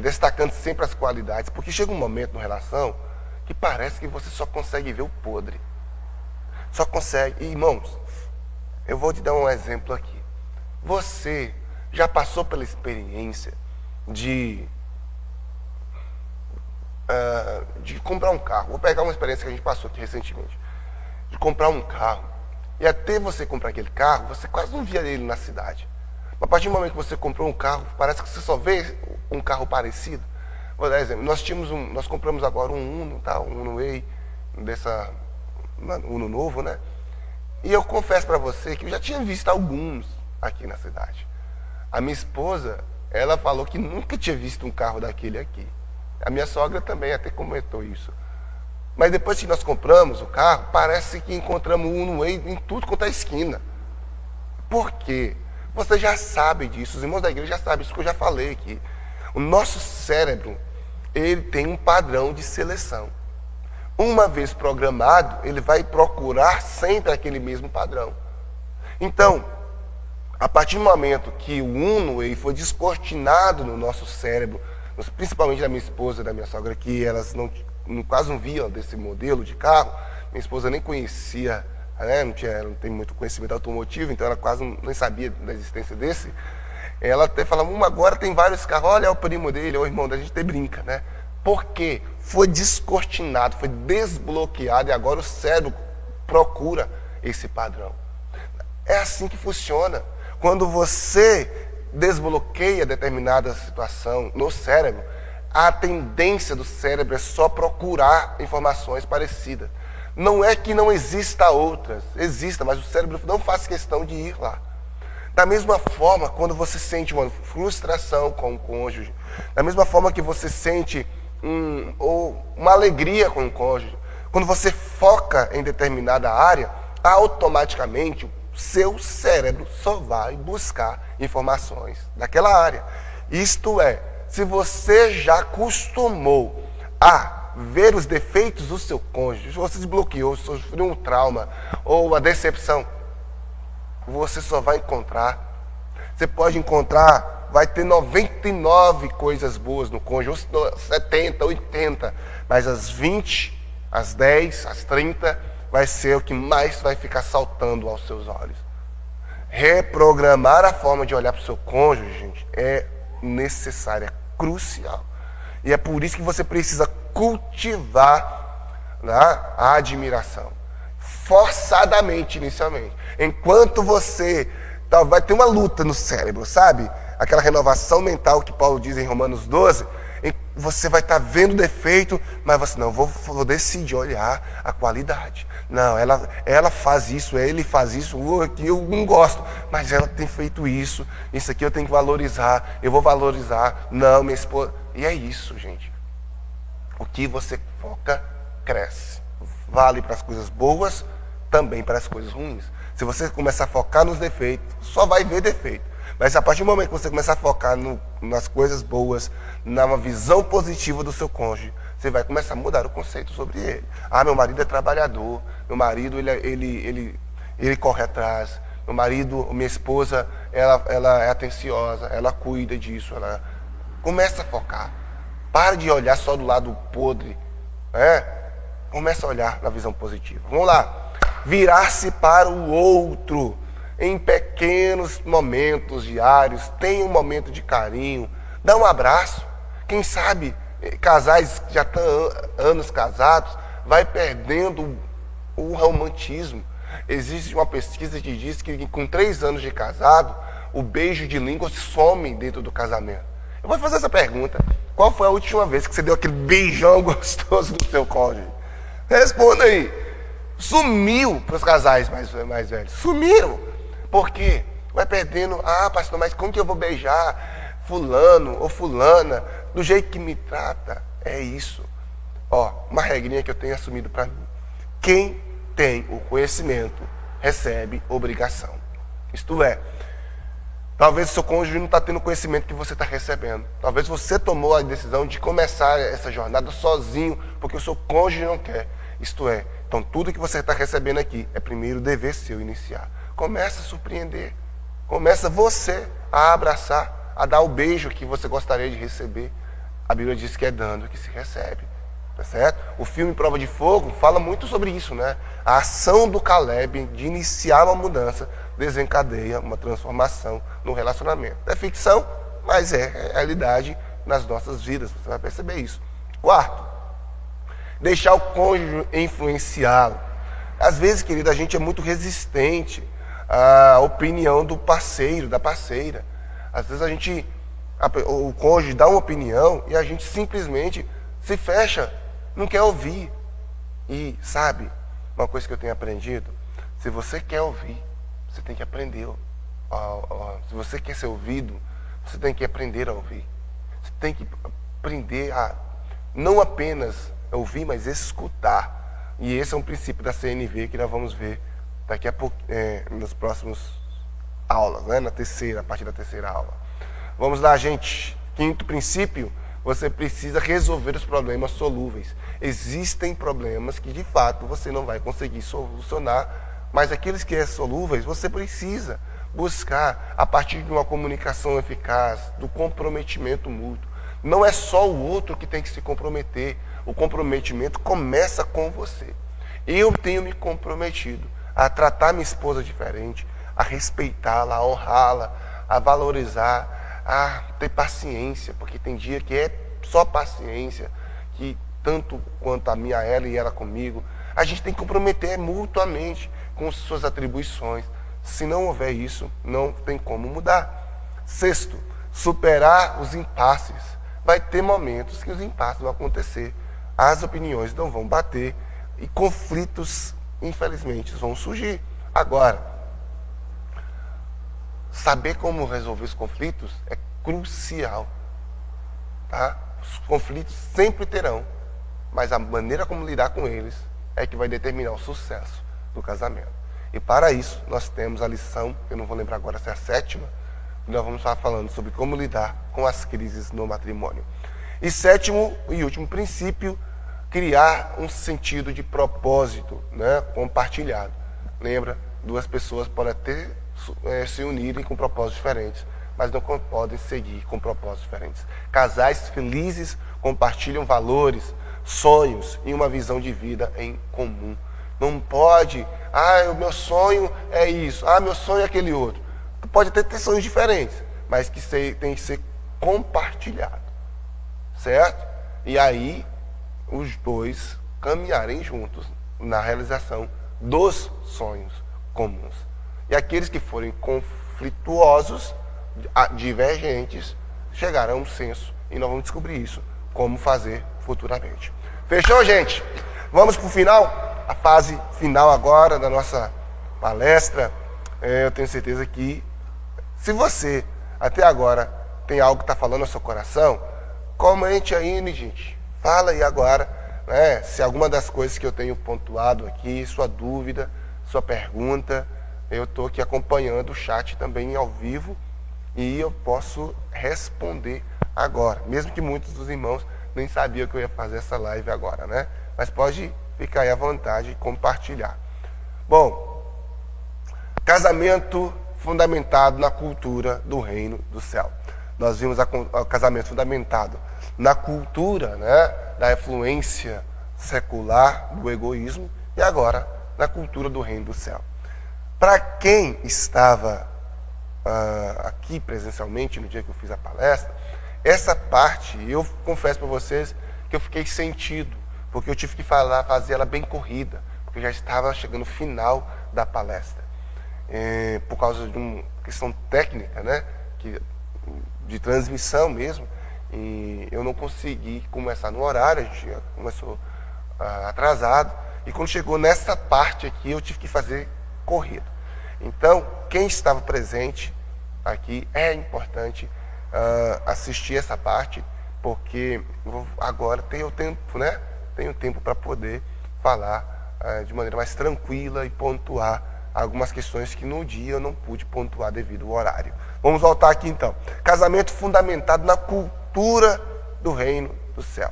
destacando sempre as qualidades, porque chega um momento na relação que parece que você só consegue ver o podre. Só consegue. E, irmãos, eu vou te dar um exemplo aqui. Você já passou pela experiência de comprar um carro? Vou pegar uma experiência que a gente passou aqui recentemente. De comprar um carro. E até você comprar aquele carro, você quase não via ele na cidade. A partir do momento que você comprou um carro, parece que você só vê um carro parecido. Vou dar exemplo. Nós compramos agora um Uno, tá? Um Uno Way, Uno novo, né? E eu confesso para você que eu já tinha visto alguns aqui na cidade. A minha esposa, ela falou que nunca tinha visto um carro daquele aqui. A minha sogra também até comentou isso. Mas depois que nós compramos o carro, parece que encontramos o Uno Way em tudo quanto é esquina. Por quê? Você já sabe disso, os irmãos da igreja já sabem isso que eu já falei aqui. O nosso cérebro, ele tem um padrão de seleção. Uma vez programado, ele vai procurar sempre aquele mesmo padrão. Então, a partir do momento que o Uno foi descortinado no nosso cérebro, principalmente da minha esposa e da minha sogra, que elas quase não viam desse modelo de carro, minha esposa nem conhecia, não tem muito conhecimento automotivo, então ela quase nem sabia da existência desse. Ela até falava, agora tem vários carros, olha o primo dele, é o irmão da gente, até brinca, né? Porque foi descortinado, foi desbloqueado e agora o cérebro procura esse padrão. É assim que funciona. Quando você desbloqueia determinada situação no cérebro, a tendência do cérebro é só procurar informações parecidas. Não é que não exista outras, exista, mas o cérebro não faz questão de ir lá. Da mesma forma, quando você sente uma frustração com o cônjuge, da mesma forma que você sente uma alegria com o cônjuge, quando você foca em determinada área, automaticamente o seu cérebro só vai buscar informações daquela área. Isto é, se você já acostumou a ver os defeitos do seu cônjuge, se você desbloqueou, sofreu um trauma ou uma decepção, você só vai encontrar. Você pode encontrar, vai ter 99 coisas boas no cônjuge, ou 70, 80, mas as 20, as 10, as 30 vai ser o que mais vai ficar saltando aos seus olhos. Reprogramar a forma de olhar para o seu cônjuge, gente, é necessário, é crucial. E é por isso que você precisa cultivar, né, a admiração. Forçadamente, inicialmente. Enquanto você vai ter uma luta no cérebro, sabe? Aquela renovação mental que Paulo diz em Romanos 12, você vai estar vendo defeito, mas você não, vou decidir olhar a qualidade. Não, ela faz isso, ele faz isso, eu não gosto, mas ela tem feito isso aqui eu tenho que valorizar, eu vou valorizar. Não, minha esposa. E é isso, gente. O que você foca, cresce. Vale para as coisas boas, também para as coisas ruins. Se você começar a focar nos defeitos, só vai ver defeito. Mas a partir do momento que você começar a focar nas coisas boas, numa visão positiva do seu cônjuge, você vai começar a mudar o conceito sobre ele. Meu marido é trabalhador, meu marido ele corre atrás, meu marido, minha esposa, ela é atenciosa, ela cuida disso, ela começa a focar. Para de olhar só do lado podre, começa a olhar na visão positiva. Vamos lá. Virar-se para o outro em pequenos momentos diários. Tenha um momento de carinho. Dá um abraço. Quem sabe, casais que já estão anos casados, vai perdendo o romantismo. Existe uma pesquisa que diz que com 3 anos de casado, o beijo de língua some dentro do casamento. Eu vou fazer essa pergunta. Qual foi a última vez que você deu aquele beijão gostoso no seu cônjuge? Responda aí. Sumiu para os casais mais velhos. Sumiram. Por quê? vai perdendo, pastor, mas como que eu vou beijar fulano ou fulana do jeito que me trata? É isso. Uma regrinha que eu tenho assumido para mim. Quem tem o conhecimento recebe obrigação. Isto é, talvez o seu cônjuge não está tendo o conhecimento que você está recebendo. Talvez você tomou a decisão de começar essa jornada sozinho, porque o seu cônjuge não quer. Isto é, então tudo que você está recebendo aqui é primeiro dever seu iniciar. Começa a surpreender. Começa você a abraçar, a dar o beijo que você gostaria de receber. A Bíblia diz que é dando que se recebe. Tá certo? O filme Prova de Fogo fala muito sobre isso, né? A ação do Caleb de iniciar uma mudança desencadeia uma transformação no relacionamento. É ficção, mas é realidade nas nossas vidas. Você vai perceber isso. Quarto, deixar o cônjuge influenciá-lo. Às vezes, querido, a gente é muito resistente à opinião do parceiro, da parceira. Às vezes o cônjuge dá uma opinião e a gente simplesmente se fecha, não quer ouvir. E, sabe, uma coisa que eu tenho aprendido, se você quer ouvir, você tem que aprender. Se você quer ser ouvido, você tem que aprender a ouvir. Você tem que aprender a não apenas ouvir, mas escutar. E esse é um princípio da CNV que nós vamos ver daqui a pouco, nas próximas aulas, né? A partir da terceira aula. Vamos lá, gente. Quinto princípio, você precisa resolver os problemas solúveis. Existem problemas que, de fato, você não vai conseguir solucionar, mas aqueles que são solúveis, você precisa buscar a partir de uma comunicação eficaz, do comprometimento mútuo. Não é só o outro que tem que se comprometer. O comprometimento começa com você. Eu tenho me comprometido a tratar minha esposa diferente, a respeitá-la, a honrá-la, a valorizar, a ter paciência, porque tem dia que é só paciência, que tanto quanto a minha ela e ela comigo, a gente tem que comprometer mutuamente com suas atribuições. Se não houver isso, não tem como mudar. Sexto, superar os impasses. Vai ter momentos que os impasses vão acontecer, as opiniões não vão bater e conflitos, infelizmente, vão surgir. Agora, saber como resolver os conflitos é crucial. Tá? Os conflitos sempre terão, mas a maneira como lidar com eles é que vai determinar o sucesso do casamento. E para isso, nós temos a lição, eu não vou lembrar agora se é a 7ª, nós vamos estar falando sobre como lidar com as crises no matrimônio. E 7º e último princípio, criar um sentido de propósito, né, compartilhado. Lembra? 2 pessoas podem até se unirem com propósitos diferentes, mas não podem seguir com propósitos diferentes. Casais felizes compartilham valores, sonhos e uma visão de vida em comum. Não pode, o meu sonho é isso, meu sonho é aquele outro. Pode até ter sonhos diferentes, mas que tem que ser compartilhado. Certo? E aí, os dois caminharem juntos na realização dos sonhos comuns. E aqueles que forem conflituosos, divergentes, chegarão a um senso. E nós vamos descobrir isso, como fazer futuramente. Fechou, gente? Vamos para o final, a fase final agora da nossa palestra. Eu tenho certeza que, se você, até agora, tem algo que está falando no seu coração, comente aí, gente. Fala aí agora, né, se alguma das coisas que eu tenho pontuado aqui, sua dúvida, sua pergunta, eu estou aqui acompanhando o chat também ao vivo e eu posso responder agora, mesmo que muitos dos irmãos nem sabiam que eu ia fazer essa live agora, né? Mas pode ficar aí à vontade e compartilhar. Bom, casamento fundamentado na cultura do reino do céu. Nós vimos o casamento fundamentado na cultura, né, da influência secular, do egoísmo, e agora na cultura do reino do céu. Para quem estava aqui presencialmente no dia que eu fiz a palestra, essa parte, eu confesso para vocês que eu fiquei sentido, porque eu tive que fazer ela bem corrida, porque já estava chegando o final da palestra. Por causa de uma questão técnica, né, de transmissão mesmo, e eu não consegui começar no horário, a gente começou atrasado, e quando chegou nessa parte aqui, eu tive que fazer corrido. Então, quem estava presente aqui, é importante assistir essa parte, porque agora tenho tempo, né? Tenho tempo para poder falar de maneira mais tranquila e pontuar algumas questões que no dia eu não pude pontuar devido ao horário. Vamos voltar aqui então. Casamento fundamentado na cultura do reino do céu.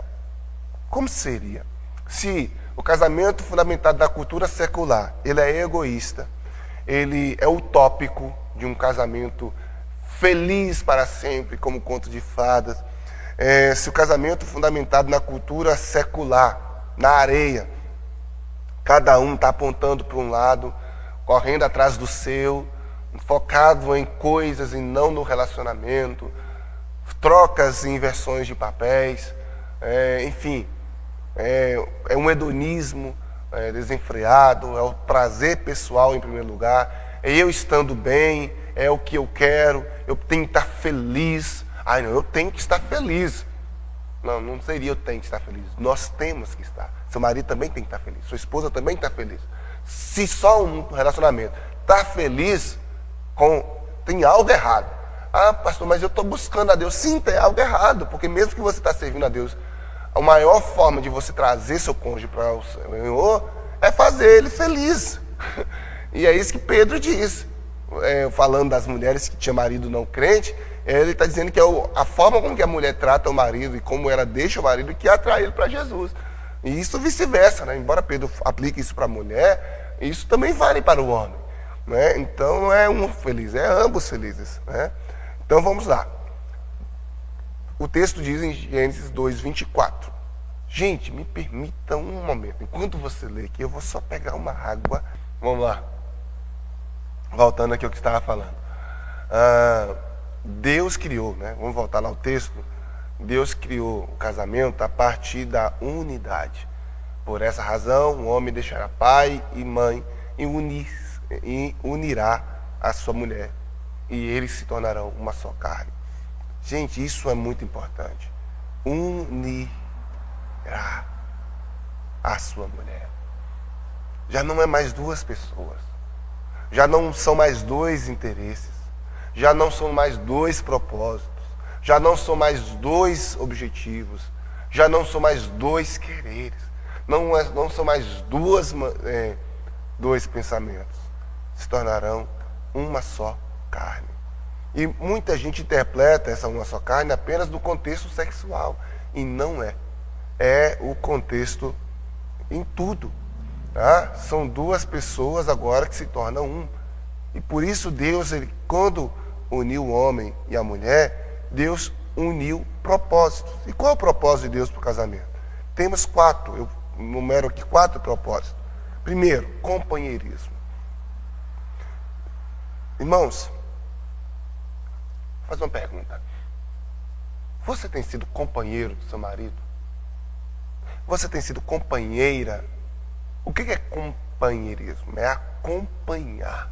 Como seria? Se o casamento fundamentado na cultura secular, ele é egoísta, ele é utópico de um casamento feliz para sempre, como conto de fadas. Se o casamento fundamentado na cultura secular, na areia, cada um está apontando para um lado, correndo atrás do seu, focado em coisas e não no relacionamento, trocas e inversões de papéis, enfim, é um hedonismo desenfreado, é o prazer pessoal em primeiro lugar, é eu estando bem, é o que eu quero, eu tenho que estar feliz. Ai não, eu tenho que estar feliz. Não seria eu tenho que estar feliz, nós temos que estar. Seu marido também tem que estar feliz, sua esposa também está feliz. Se só um relacionamento está feliz, tem algo errado. Ah, pastor, mas eu estou buscando a Deus. Sim, tem algo errado, porque mesmo que você está servindo a Deus, a maior forma de você trazer seu cônjuge para o Senhor é fazer ele feliz. E é isso que Pedro diz, falando das mulheres que tinha marido não crente, ele está dizendo que é a forma como que a mulher trata o marido e como ela deixa o marido que atrai ele para Jesus. E isso vice-versa, né? Embora Pedro aplique isso para a mulher, isso também vale para o homem, né? Então não é um feliz, é ambos felizes, né? Então vamos lá. O texto diz em Gênesis 2:24. Gente, me permita um momento. Enquanto você lê aqui, eu vou só pegar uma água. Vamos lá. Voltando aqui ao que estava falando. Deus criou, né? Vamos voltar lá ao texto. Deus criou o casamento a partir da unidade. Por essa razão, o homem deixará pai e mãe e unirá a sua mulher. E eles se tornarão uma só carne. Gente, isso é muito importante. Unirá a sua mulher. Já não é mais duas pessoas. Já não são mais dois interesses. Já não são mais dois propósitos. Já não são mais dois objetivos. Já não são mais dois quereres. Não são mais dois pensamentos. Se tornarão uma só carne. E muita gente interpreta essa uma só carne apenas no contexto sexual. E não é. É o contexto em tudo. Tá? São duas pessoas agora que se tornam um. E por isso Deus, quando uniu o homem e a mulher, Deus uniu propósitos. E qual é o propósito de Deus para o casamento? Temos 4, eu numero aqui 4 propósitos. Primeiro, companheirismo. Irmãos, vou fazer uma pergunta. Você tem sido companheiro do seu marido? Você tem sido companheira? O que é companheirismo? É acompanhar.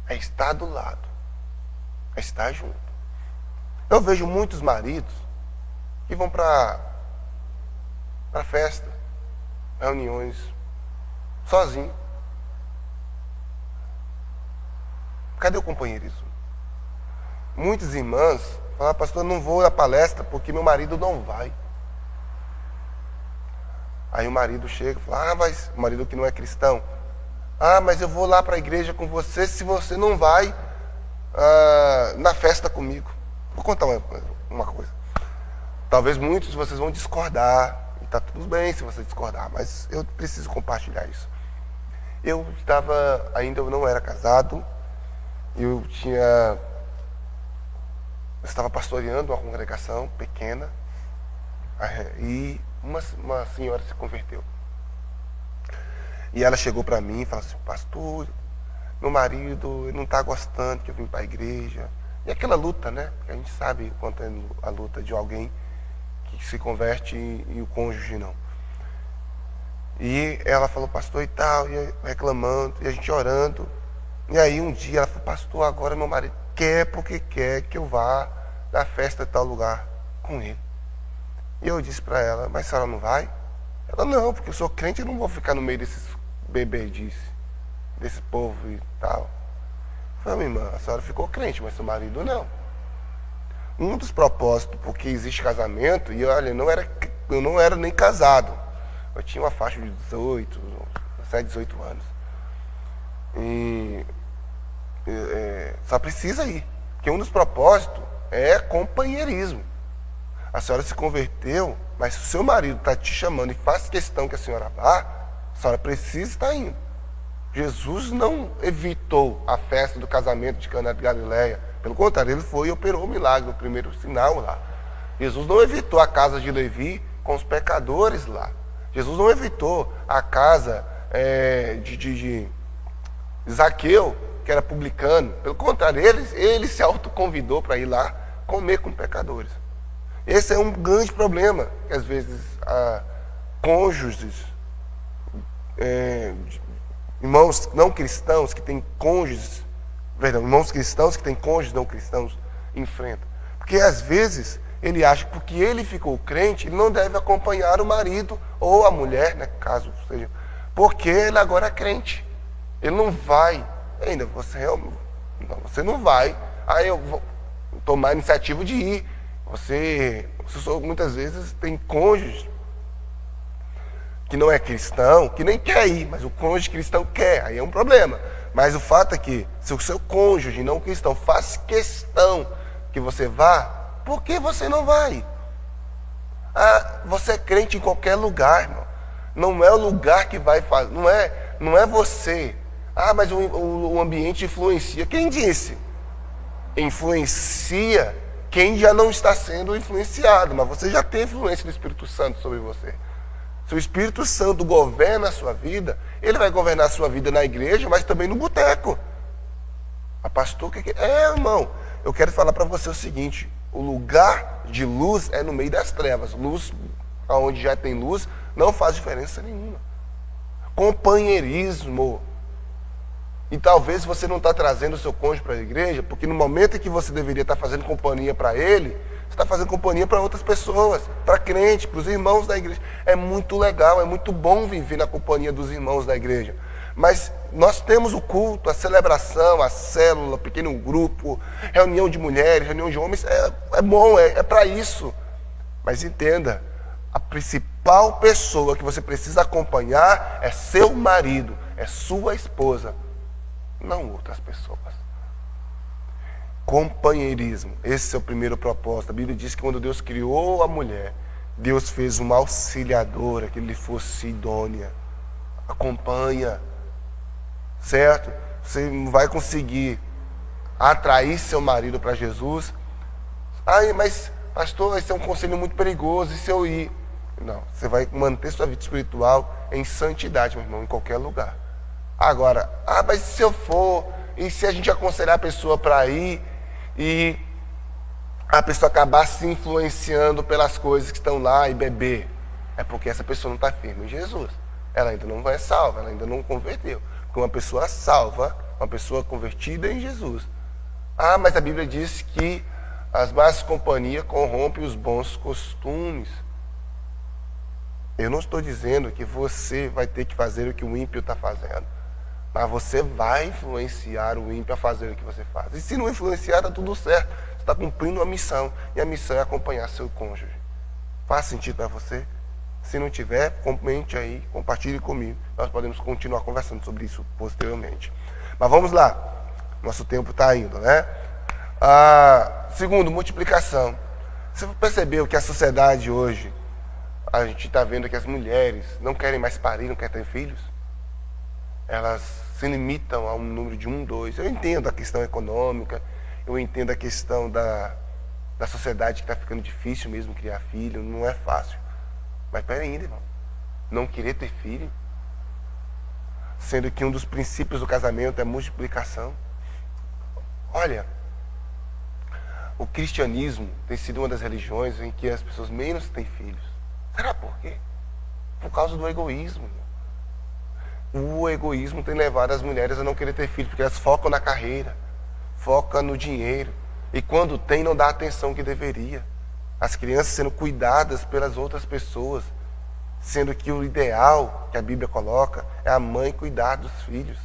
É estar do lado. É estar junto. Eu vejo muitos maridos que vão para festa, reuniões, sozinho. Cadê o companheirismo? Muitas irmãs falam, pastor, eu não vou na palestra porque meu marido não vai. Aí o marido chega e fala, mas o marido que não é cristão, mas eu vou lá para a igreja com você se você não vai na festa comigo. Vou contar uma coisa. Talvez muitos de vocês vão discordar, e está tudo bem se você discordar, mas eu preciso compartilhar isso. Eu não era casado, eu estava pastoreando uma congregação pequena, e uma senhora se converteu. E ela chegou para mim e falou assim, pastor, meu marido não está gostando que eu vim para a igreja. E aquela luta, né? Porque a gente sabe quanto é a luta de alguém que se converte e o cônjuge não. E ela falou, pastor e tal, e reclamando, e a gente orando. E aí um dia ela falou, pastor, agora meu marido quer porque quer que eu vá na festa de tal lugar com ele. E eu disse para ela, mas a senhora não vai? Ela, não, porque eu sou crente e não vou ficar no meio desses bebedices. desse povo e tal. Falei, minha irmã, a senhora ficou crente, mas seu marido não. Um dos propósitos porque existe casamento, e olha, eu não era nem casado. Eu tinha uma faixa de 18, 18 anos. E só precisa ir. Porque um dos propósitos é companheirismo. A senhora se converteu, mas se o seu marido está te chamando e faz questão que a senhora vá, a senhora precisa estar indo. Jesus não evitou a festa do casamento de Caná de Galileia. Pelo contrário, ele foi e operou o milagre, o primeiro sinal lá. Jesus não evitou a casa de Levi com os pecadores lá. Jesus não evitou a casa de Zaqueu, que era publicano. Pelo contrário, ele se autoconvidou para ir lá comer com pecadores. Esse é um grande problema, que às vezes cônjuges, irmãos não cristãos que têm cônjuges, irmãos cristãos que têm cônjuges não cristãos enfrentam. Porque às vezes ele acha que porque ele ficou crente, ele não deve acompanhar o marido ou a mulher, né, caso seja, porque ele agora é crente. Ele não vai, ainda você não vai, aí eu vou tomar a iniciativa de ir. Você muitas vezes tem cônjuge que não é cristão, que nem quer ir, mas o cônjuge cristão quer, aí é um problema. Mas o fato é que, se o seu cônjuge não cristão faz questão que você vá, por que você não vai? Você é crente em qualquer lugar, irmão. Não é o lugar que vai fazer, não é você. Mas o ambiente influencia. Quem disse? Influencia quem já não está sendo influenciado, mas você já tem influência do Espírito Santo sobre você. Se o Espírito Santo governa a sua vida, ele vai governar a sua vida na igreja, mas também no boteco. Pastor, irmão, eu quero falar para você o seguinte: o lugar de luz é no meio das trevas. Luz, onde já tem luz, não faz diferença nenhuma. Companheirismo. E talvez você não está trazendo o seu cônjuge para a igreja, porque no momento em que você deveria estar fazendo companhia para ele, você está fazendo companhia para outras pessoas, para crente, para os irmãos da igreja. É muito legal, é muito bom viver na companhia dos irmãos da igreja. Mas nós temos o culto, a celebração, a célula, pequeno grupo, reunião de mulheres, reunião de homens, é bom, é para isso. Mas entenda, a principal pessoa que você precisa acompanhar é seu marido, é sua esposa, não outras pessoas. Companheirismo, esse é o primeiro propósito. A Bíblia diz que quando Deus criou a mulher, Deus fez uma auxiliadora, que lhe fosse idônea. Acompanha, certo? Você não vai conseguir atrair seu marido para Jesus. Mas pastor, esse é um conselho muito perigoso, e se eu ir? Não, você vai manter sua vida espiritual em santidade, meu irmão, em qualquer lugar. Agora, mas se eu for, e se a gente aconselhar a pessoa para ir, e a pessoa acabar se influenciando pelas coisas que estão lá e beber, é porque essa pessoa não está firme em Jesus. Ela ainda não é salva, ela ainda não converteu. Porque uma pessoa salva, uma pessoa convertida em Jesus. Mas a Bíblia diz que as más companhias corrompem os bons costumes. Eu não estou dizendo que você vai ter que fazer o que o ímpio está fazendo, mas você vai influenciar o ímpio a fazer o que você faz. E se não influenciar, está tudo certo. Você está cumprindo uma missão, e a missão é acompanhar seu cônjuge. Faz sentido para você? Se não tiver, comente aí, compartilhe comigo. Nós podemos continuar conversando sobre isso posteriormente. Mas vamos lá. Nosso tempo está indo, né? Segundo, multiplicação. Você percebeu que a sociedade hoje, a gente está vendo que as mulheres não querem mais parir, não querem ter filhos? Elas se limitam a um número de 1, 2. Eu entendo a questão econômica, eu entendo a questão da sociedade que está ficando difícil mesmo criar filho, não é fácil. Mas peraí, irmão, não querer ter filho, sendo que um dos princípios do casamento é multiplicação. Olha, o cristianismo tem sido uma das religiões em que as pessoas menos têm filhos. Será por quê? Por causa do egoísmo. O egoísmo tem levado as mulheres a não querer ter filhos, porque elas focam na carreira, focam no dinheiro, e quando tem, não dá a atenção que deveria. As crianças sendo cuidadas pelas outras pessoas, sendo que o ideal que a Bíblia coloca é a mãe cuidar dos filhos.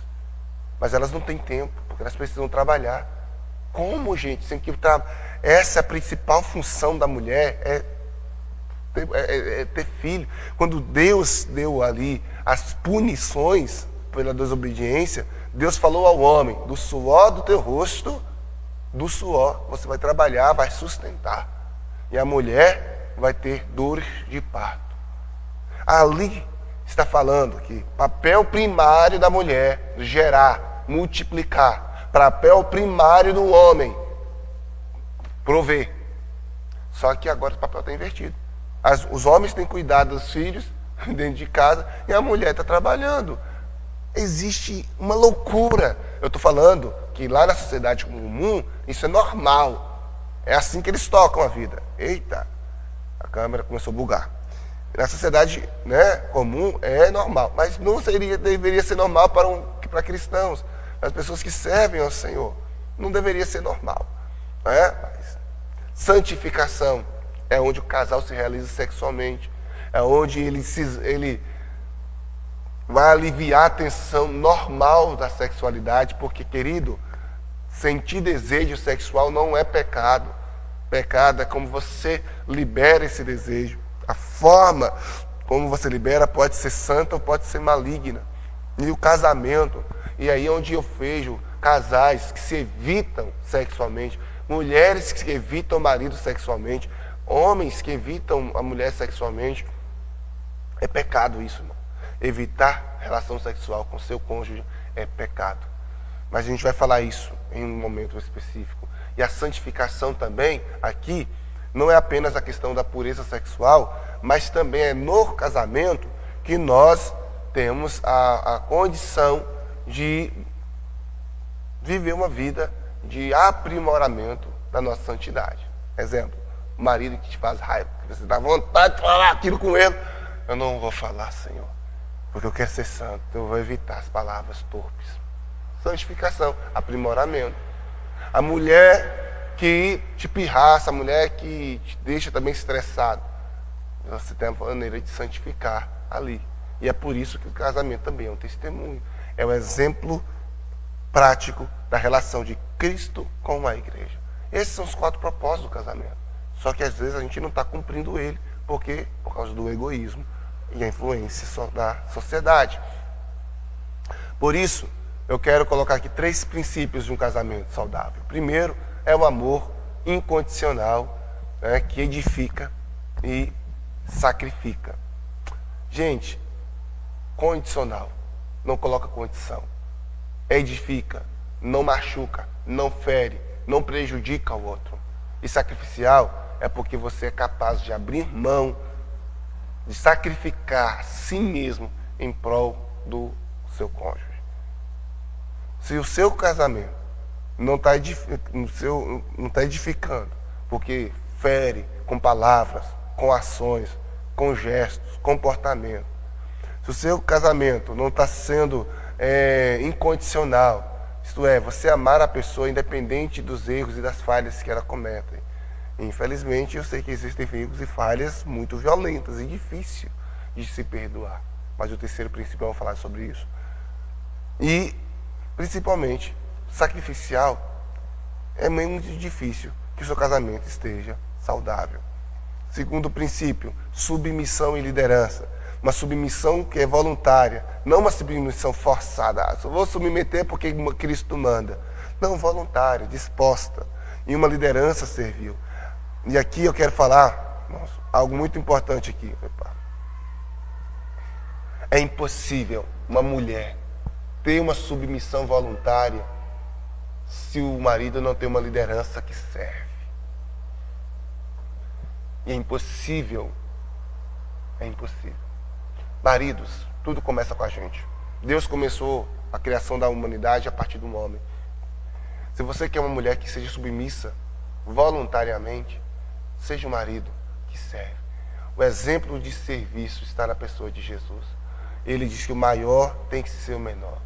mas elas não têm tempo, porque elas precisam trabalhar. Como, gente? Essa é a principal função da mulher, é ter filho. Quando Deus deu ali as punições pela desobediência, Deus falou ao homem: do suor do teu rosto, do suor você vai trabalhar, vai sustentar. E a mulher vai ter dores de parto. Ali está falando que papel primário da mulher, gerar, multiplicar. Papel primário do homem, prover. Só que agora o papel está invertido. Os homens têm cuidado dos filhos dentro de casa e a mulher está trabalhando. Existe uma loucura. Eu estou falando que lá na sociedade comum isso é normal. É assim que eles tocam a vida. Eita, a câmera começou a bugar. Na sociedade, né, comum é normal, mas não deveria ser normal para cristãos, as pessoas que servem ao Senhor. Não deveria ser normal. Né? Mas santificação é onde o casal se realiza sexualmente, é onde ele vai aliviar a tensão normal da sexualidade, porque, querido, sentir desejo sexual não é pecado. Pecado é como você libera esse desejo. A forma como você libera pode ser santa ou pode ser maligna. E o casamento, e aí onde eu vejo casais que se evitam sexualmente, mulheres que evitam o marido sexualmente, homens que evitam a mulher sexualmente, é pecado isso, irmão. Evitar relação sexual com seu cônjuge é pecado. Mas a gente vai falar isso em um momento específico. E a santificação também, aqui, não é apenas a questão da pureza sexual, mas também é no casamento que nós temos a condição de viver uma vida de aprimoramento da nossa santidade. Exemplo, o marido que te faz raiva, que você dá vontade de falar aquilo com ele. Eu não vou falar, Senhor, porque eu quero ser santo, eu vou evitar as palavras torpes. Santificação, aprimoramento. A mulher que te pirraça, a mulher que te deixa também estressado, você tem a maneira de santificar ali. E é por isso que o casamento também é um testemunho. É o exemplo prático da relação de Cristo com a igreja. Esses são os 4 propósitos do casamento. Só que às vezes a gente não está cumprindo ele, por causa do egoísmo e a influência da sociedade. Por isso, eu quero colocar aqui 3 princípios de um casamento saudável. Primeiro, é o amor incondicional, né, que edifica e sacrifica. Gente, condicional, não coloca condição. Edifica, não machuca, não fere, não prejudica o outro. E sacrificial é porque você é capaz de abrir mão, de sacrificar a si mesmo em prol do seu cônjuge. Se o seu casamento não está edificando, porque fere com palavras, com ações, com gestos, comportamento. Se o seu casamento não está sendo incondicional, isto é, você amar a pessoa independente dos erros e das falhas que ela comete. Infelizmente, eu sei que existem erros e falhas muito violentas e difíceis de se perdoar. Mas o terceiro princípio, vamos falar sobre isso. E, principalmente, sacrificial, é muito difícil que o seu casamento esteja saudável. Segundo princípio, submissão e liderança. Uma submissão que é voluntária, não uma submissão forçada. Só vou submeter porque Cristo manda. Não, voluntária, disposta. E uma liderança servil. E aqui eu quero falar, algo muito importante aqui. É impossível uma mulher ter uma submissão voluntária se o marido não tem uma liderança que serve. E é impossível. Maridos, tudo começa com a gente. Deus começou a criação da humanidade a partir do homem. Se você quer uma mulher que seja submissa voluntariamente, seja um marido que serve. O exemplo de serviço está na pessoa de Jesus. Ele diz que o maior tem que ser o menor.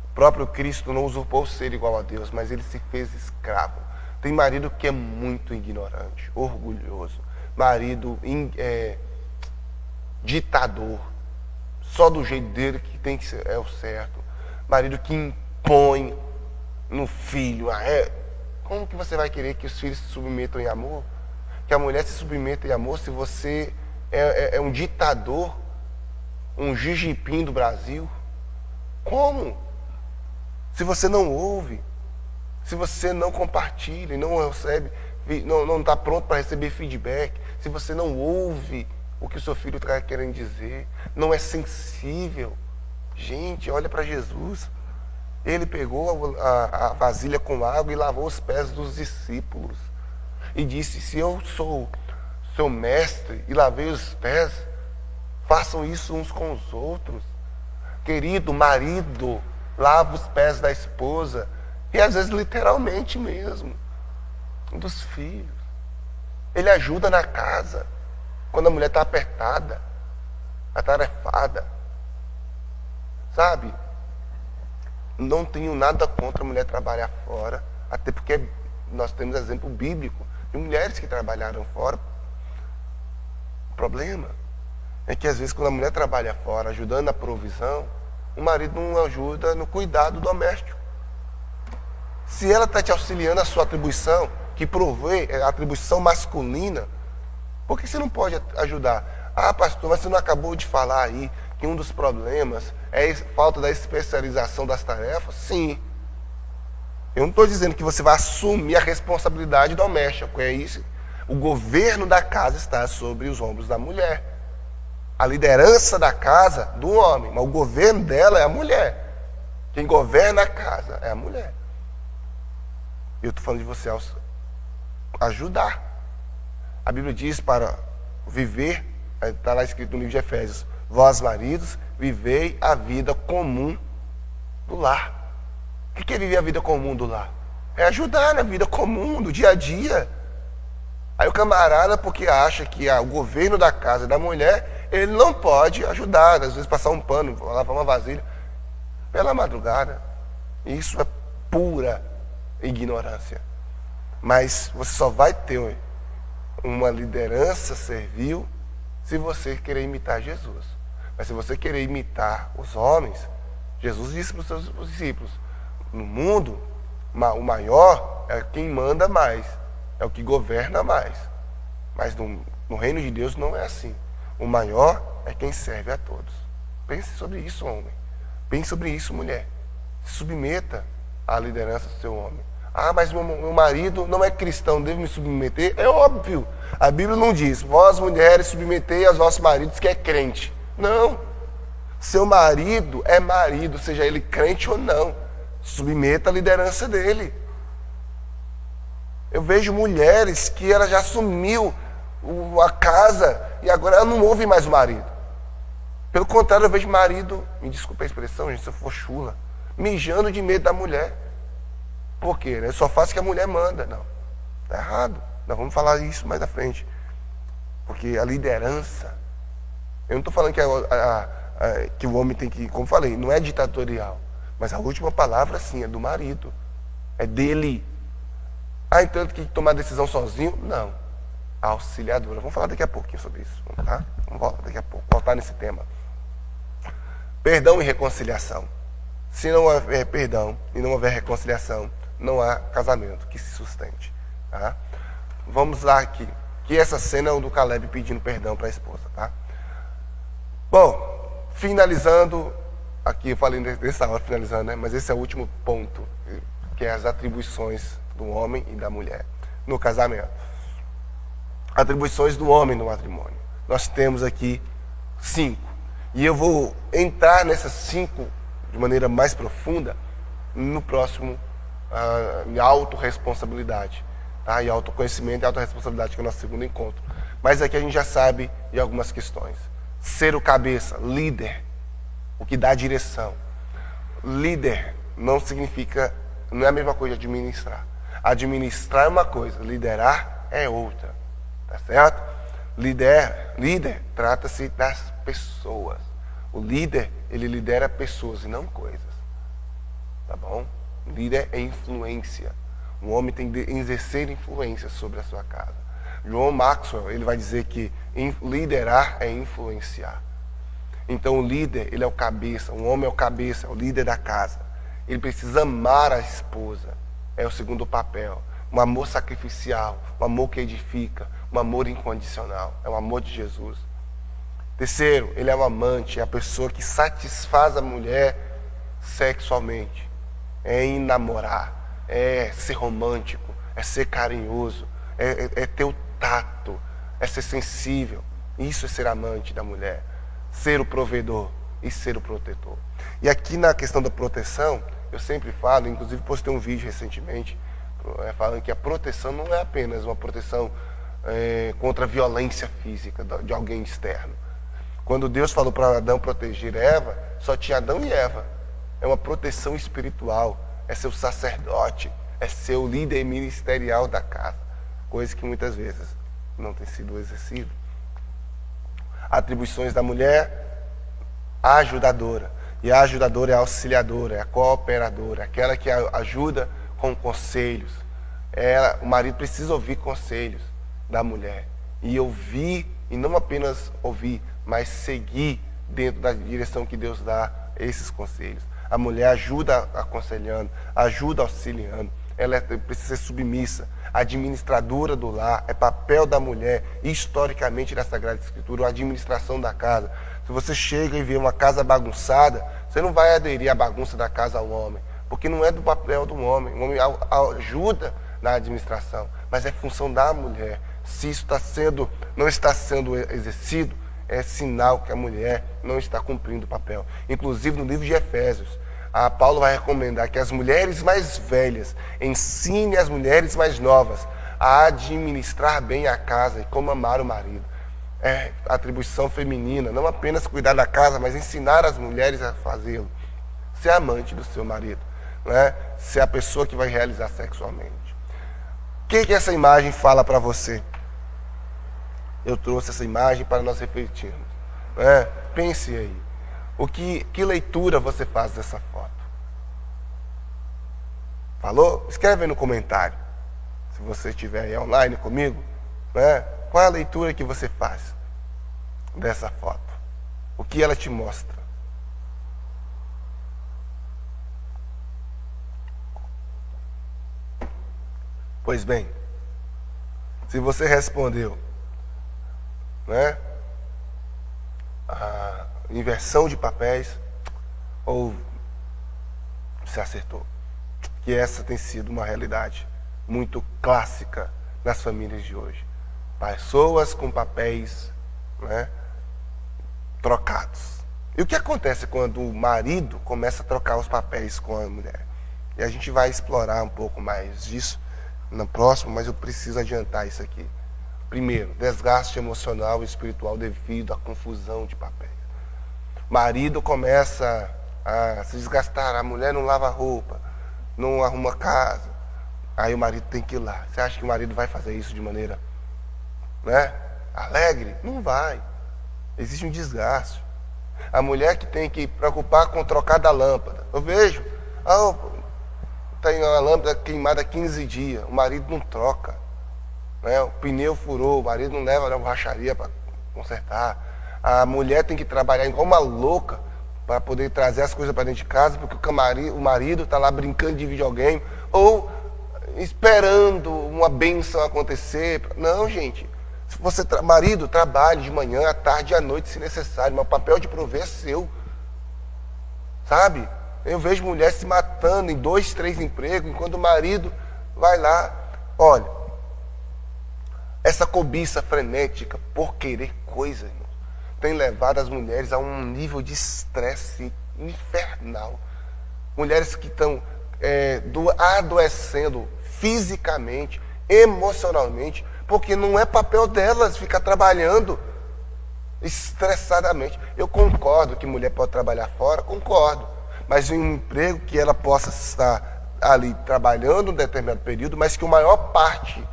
O próprio Cristo não usurpou ser igual a Deus, mas ele se fez escravo. Tem marido que é muito ignorante, orgulhoso. Marido ditador. Só do jeito dele que tem que ser, é o certo. Marido que põe no filho. Como que você vai querer que os filhos se submetam em amor? Que a mulher se submeta em amor se você é um ditador, um Xi Jinping do Brasil? Como? Se você não ouve, se você não compartilha, não recebe, não está pronto para receber feedback, se você não ouve o que o seu filho está querendo dizer, não é sensível. Gente, olha para Jesus. Ele pegou a vasilha com água e lavou os pés dos discípulos. E disse, se eu sou seu mestre e lavei os pés, façam isso uns com os outros. Querido marido, lava os pés da esposa. E às vezes literalmente mesmo. Dos filhos. Ele ajuda na casa. Quando a mulher está apertada, atarefada. Sabe? Não tenho nada contra a mulher trabalhar fora. Até porque nós temos exemplo bíblico de mulheres que trabalharam fora. O problema é que às vezes quando a mulher trabalha fora, ajudando na provisão, o marido não ajuda no cuidado doméstico. Se ela está te auxiliando a sua atribuição, que provê a atribuição masculina, por que você não pode ajudar? Ah, pastor, mas você não acabou de falar aí que um dos problemas é a falta da especialização das tarefas? Sim. Eu não estou dizendo que você vai assumir a responsabilidade doméstica, é isso. O governo da casa está sobre os ombros da mulher. A liderança da casa, do homem, mas o governo dela é a mulher. Quem governa a casa é a mulher. Eu estou falando de você ajudar. A Bíblia diz para viver, está lá escrito no livro de Efésios, vós maridos, vivei a vida comum do lar. O que é viver a vida comum do lar? É ajudar na vida comum, do dia a dia. Aí o camarada, porque acha que o governo da casa da mulher, ele não pode ajudar, às vezes passar um pano, lavar uma vasilha, pela madrugada. Isso é pura ignorância. Mas você só vai ter uma liderança servil se você querer imitar Jesus. Mas se você querer imitar os homens, Jesus disse para os seus discípulos, no mundo, o maior é quem manda mais, é o que governa mais. Mas no reino de Deus não é assim. O maior é quem serve a todos. Pense sobre isso, homem. Pense sobre isso, mulher. Se submeta à liderança do seu homem. Ah, mas meu marido não é cristão, devo me submeter? É óbvio. A Bíblia não diz, vós mulheres submetei aos vossos maridos que é crente. Não. Seu marido é marido, seja ele crente ou não. Submeta a liderança dele. Eu vejo mulheres que ela já assumiu a casa e agora ela não ouve mais o marido. Pelo contrário, eu vejo marido, me desculpe a expressão, gente, se eu for chula, mijando de medo da mulher. Por quê? Eu só faço o que a mulher manda. Não, está errado. Nós vamos falar isso mais à frente. Porque a liderança, eu não estou falando que o homem tem que, como falei, não é ditatorial. Mas a última palavra, sim, é do marido. É dele. Ah, então ele tem que tomar decisão sozinho? Não. A auxiliadora. Vamos falar daqui a pouquinho sobre isso. Tá? Vamos voltar daqui a pouco. Voltar nesse tema. Perdão e reconciliação. Se não houver perdão e não houver reconciliação, não há casamento que se sustente. Tá? Vamos lá aqui. Que essa cena é o do Caleb pedindo perdão para a esposa. Tá? Bom, finalizando. Aqui eu falei dessa hora, finalizando, né? Mas esse é o último ponto, que é as atribuições do homem e da mulher no casamento. Atribuições do homem no matrimônio. Nós temos aqui 5. E eu vou entrar nessas 5 de maneira mais profunda no próximo, em autorresponsabilidade. Tá? E autoconhecimento e autorresponsabilidade, que é o nosso segundo encontro. Mas aqui a gente já sabe de algumas questões. Ser o cabeça, líder. O que dá direção. Líder não significa, não é a mesma coisa de administrar. Administrar é uma coisa, liderar é outra. Tá certo? Líder trata-se das pessoas. O líder, ele lidera pessoas e não coisas. Tá bom? Líder é influência. O homem tem que exercer influência sobre a sua casa. John Maxwell, ele vai dizer que liderar é influenciar. Então o líder, ele é o cabeça, o homem é o cabeça, é o líder da casa. Ele precisa amar a esposa. É o segundo papel. Um amor sacrificial, um amor que edifica, um amor incondicional. É o amor de Jesus. Terceiro, ele é um amante, é a pessoa que satisfaz a mulher sexualmente. É em namorar, é ser romântico, é ser carinhoso, é ter o tato, é ser sensível. Isso é ser amante da mulher. Ser o provedor e ser o protetor. E aqui na questão da proteção, eu sempre falo, inclusive postei um vídeo recentemente, falando que a proteção não é apenas uma proteção contra a violência física de alguém externo. Quando Deus falou para Adão proteger Eva, só tinha Adão e Eva. É uma proteção espiritual, é ser o sacerdote, é ser o líder ministerial da casa. Coisa que muitas vezes não tem sido exercida. Atribuições da mulher, a ajudadora. E a ajudadora é a auxiliadora, é a cooperadora, aquela que ajuda com conselhos. O marido precisa ouvir conselhos da mulher. E ouvir, e não apenas ouvir, mas seguir dentro da direção que Deus dá esses conselhos. A mulher ajuda aconselhando, ajuda auxiliando. Ela precisa ser submissa. A administradora do lar é papel da mulher, historicamente na Sagrada Escritura, a administração da casa. Se você chega e vê uma casa bagunçada, você não vai aderir à bagunça da casa ao homem, porque não é do papel do homem. O homem ajuda na administração, mas é função da mulher. Se isso não está sendo exercido, é sinal que a mulher não está cumprindo o papel. Inclusive no livro de Efésios, Paulo vai recomendar que as mulheres mais velhas ensinem as mulheres mais novas a administrar bem a casa e como amar o marido. É atribuição feminina, não apenas cuidar da casa, mas ensinar as mulheres a fazê-lo. Ser amante do seu marido, né? Ser a pessoa que vai realizar sexualmente. O que essa imagem fala para você? Eu trouxe essa imagem para nós refletirmos. Né? Pense aí. Que leitura você faz dessa foto? Falou? Escreve aí no comentário. Se você estiver aí online comigo, né? Qual é a leitura que você faz dessa foto? O que ela te mostra? Pois bem, se você respondeu, né, a inversão de papéis, ou se acertou, que essa tem sido uma realidade muito clássica nas famílias de hoje. Pessoas com papéis, né, trocados. E o que acontece quando o marido começa a trocar os papéis com a mulher? E a gente vai explorar um pouco mais disso no próximo, mas eu preciso adiantar isso aqui. Primeiro, desgaste emocional e espiritual devido à confusão de papéis. O marido começa a se desgastar, a mulher não lava roupa, não arruma casa, aí o marido tem que ir lá. Você acha que o marido vai fazer isso de maneira, né, alegre? Não vai. Existe um desgaste. A mulher que tem que preocupar com trocar da lâmpada. Eu vejo, tem uma lâmpada queimada há 15 dias, o marido não troca. Né? O pneu furou, o marido não leva na borracharia para consertar. A mulher tem que trabalhar igual uma louca para poder trazer as coisas para dentro de casa, porque o marido está lá brincando de videogame ou esperando uma bênção acontecer. Não, gente. Se você, marido, trabalhe de manhã, à tarde e à noite, se necessário, mas o papel de prover é seu. Sabe? Eu vejo mulher se matando em 2, 3 empregos, enquanto o marido vai lá. Olha, essa cobiça frenética por querer coisas, irmão, tem levado as mulheres a um nível de estresse infernal. Mulheres que estão adoecendo fisicamente, emocionalmente, porque não é papel delas ficar trabalhando estressadamente. Eu concordo que mulher pode trabalhar fora, concordo, mas em um emprego que ela possa estar ali trabalhando um determinado período, mas que a maior parte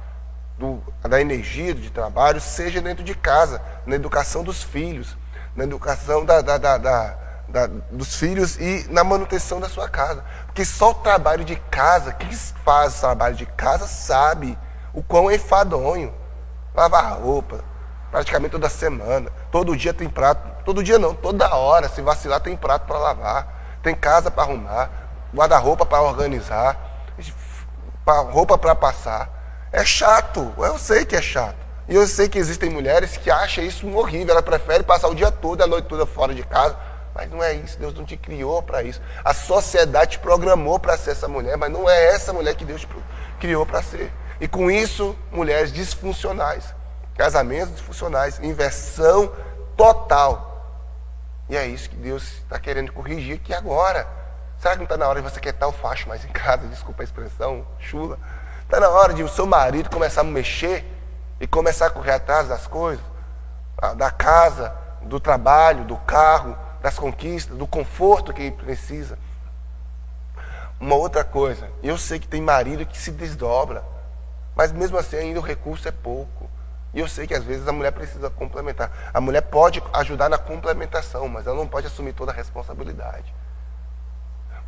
da energia de trabalho seja dentro de casa, na educação dos filhos, na educação dos filhos e na manutenção da sua casa. Porque só o trabalho de casa, quem faz o trabalho de casa sabe o quão é enfadonho. Lavar roupa, praticamente toda semana, todo dia tem prato, todo dia não, toda hora, se vacilar tem prato para lavar, tem casa para arrumar, guarda-roupa para organizar, roupa para passar. É chato, eu sei que é chato. E eu sei que existem mulheres que acham isso horrível, ela prefere passar o dia todo, a noite toda fora de casa. Mas não é isso, Deus não te criou para isso. A sociedade te programou para ser essa mulher, mas não é essa mulher que Deus te criou para ser. E com isso, mulheres disfuncionais, casamentos disfuncionais, inversão total. E é isso que Deus está querendo corrigir aqui agora. Será que não está na hora de você quietar o facho mais em casa? Desculpa a expressão chula. Está na hora de o seu marido começar a mexer e começar a correr atrás das coisas, da casa, do trabalho, do carro, das conquistas, do conforto que ele precisa. Uma outra coisa, eu sei que tem marido que se desdobra, mas mesmo assim ainda o recurso é pouco. E eu sei que às vezes a mulher precisa complementar. A mulher pode ajudar na complementação, mas ela não pode assumir toda a responsabilidade.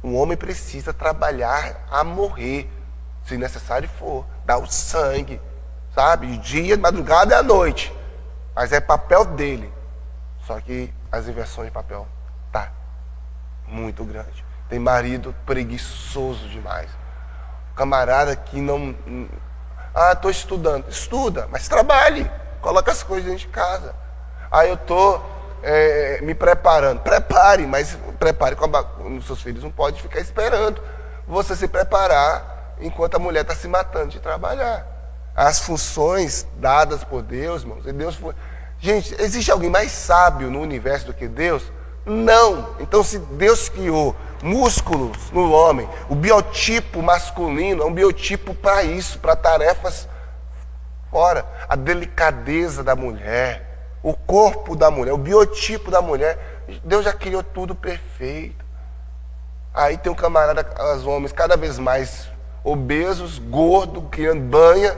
O homem precisa trabalhar a morrer, se necessário for, dar o sangue, sabe? Dia, madrugada e à noite. Mas é papel dele. Só que as inversões de papel tá muito grande. Tem marido preguiçoso demais. Camarada que não... estou estudando. Estuda, mas trabalhe. Coloca as coisas dentro de casa. Eu estou me preparando. Prepare, mas prepare com os seus filhos. Não pode ficar esperando você se preparar enquanto a mulher está se matando de trabalhar. As funções dadas por Deus, irmãos, e Deus foi... Gente, existe alguém mais sábio no universo do que Deus? Não. Então, se Deus criou músculos no homem, o biotipo masculino é um biotipo para isso, para tarefas fora. A delicadeza da mulher, o corpo da mulher, o biotipo da mulher, Deus já criou tudo perfeito. Aí tem um camarada, os homens cada vez mais obesos, gordos, criando banha,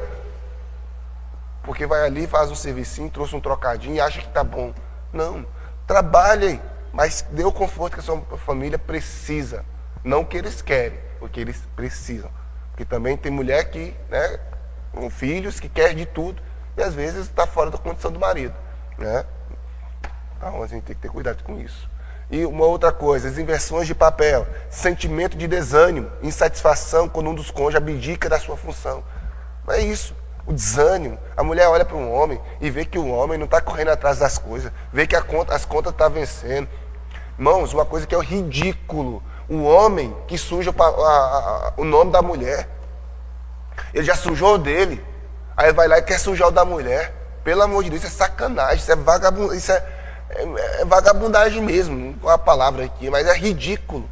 porque vai ali, faz um servicinho, trouxe um trocadinho e acha que tá bom. Não, trabalhem, mas dê o conforto que a sua família precisa. Não que eles querem, porque eles precisam. Porque também tem mulher que, com filhos, que quer de tudo, e às vezes está fora da condição do marido. Então a gente tem que ter cuidado com isso. E uma outra coisa, as inversões de papel, sentimento de desânimo, insatisfação quando um dos cônjuges abdica da sua função. Não é isso. O desânimo, a mulher olha para um homem e vê que o homem não está correndo atrás das coisas, vê que as contas estão vencendo. Irmãos, uma coisa que é ridículo, o homem que suja o nome da mulher, ele já sujou o dele, aí vai lá e quer sujar o da mulher. Pelo amor de Deus, isso é sacanagem, isso é vagabundagem mesmo, com a palavra aqui, mas é ridículo.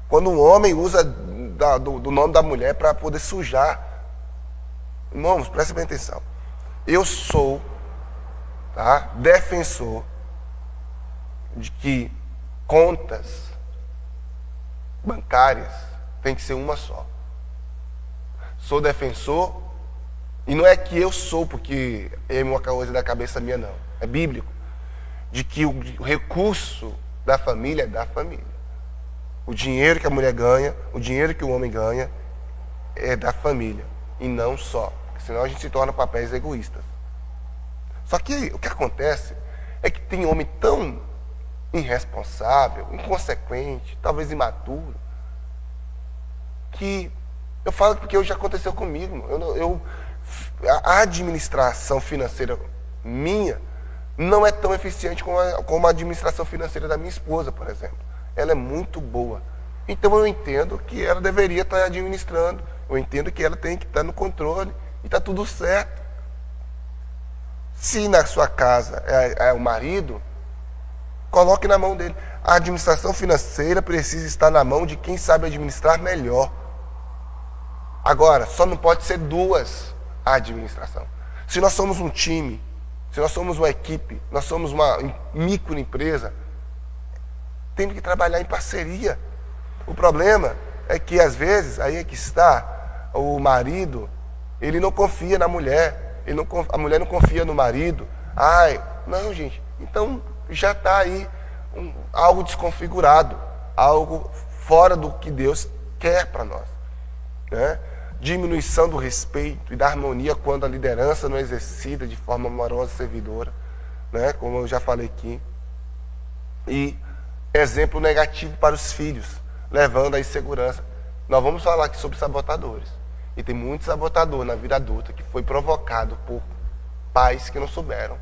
Quando um homem usa do nome da mulher para poder sujar. Irmãos, prestem bem atenção. Eu sou defensor de que contas bancárias tem que ser uma só. Sou defensor, e não é que eu sou porque é uma coisa da cabeça minha, não. É bíblico. De que o recurso da família é da família. O dinheiro que a mulher ganha, o dinheiro que o homem ganha é da família. E não só. Porque senão a gente se torna papéis egoístas. Só que o que acontece é que tem homem tão irresponsável, inconsequente, talvez imaturo, que eu falo porque já aconteceu comigo. A administração financeira minha não é tão eficiente como a administração financeira da minha esposa, por exemplo. Ela é muito boa. Então eu entendo que ela deveria estar administrando. Eu entendo que ela tem que estar no controle. E está tudo certo. Se na sua casa é o marido, coloque na mão dele. A administração financeira precisa estar na mão de quem sabe administrar melhor. Agora, só não pode ser duas a administração. Se nós somos um time, se nós somos uma equipe, nós somos uma microempresa, temos que trabalhar em parceria. O problema é que, às vezes, aí é que está, o marido, ele não confia na mulher, a mulher não confia no marido. Não, gente, então já está aí algo desconfigurado, algo fora do que Deus quer para nós. Diminuição do respeito e da harmonia quando a liderança não é exercida de forma amorosa e servidora, como eu já falei aqui. E exemplo negativo para os filhos. levando à insegurança. Nós vamos falar aqui sobre sabotadores. E tem muito sabotador na vida adulta que foi provocado por pais que não souberam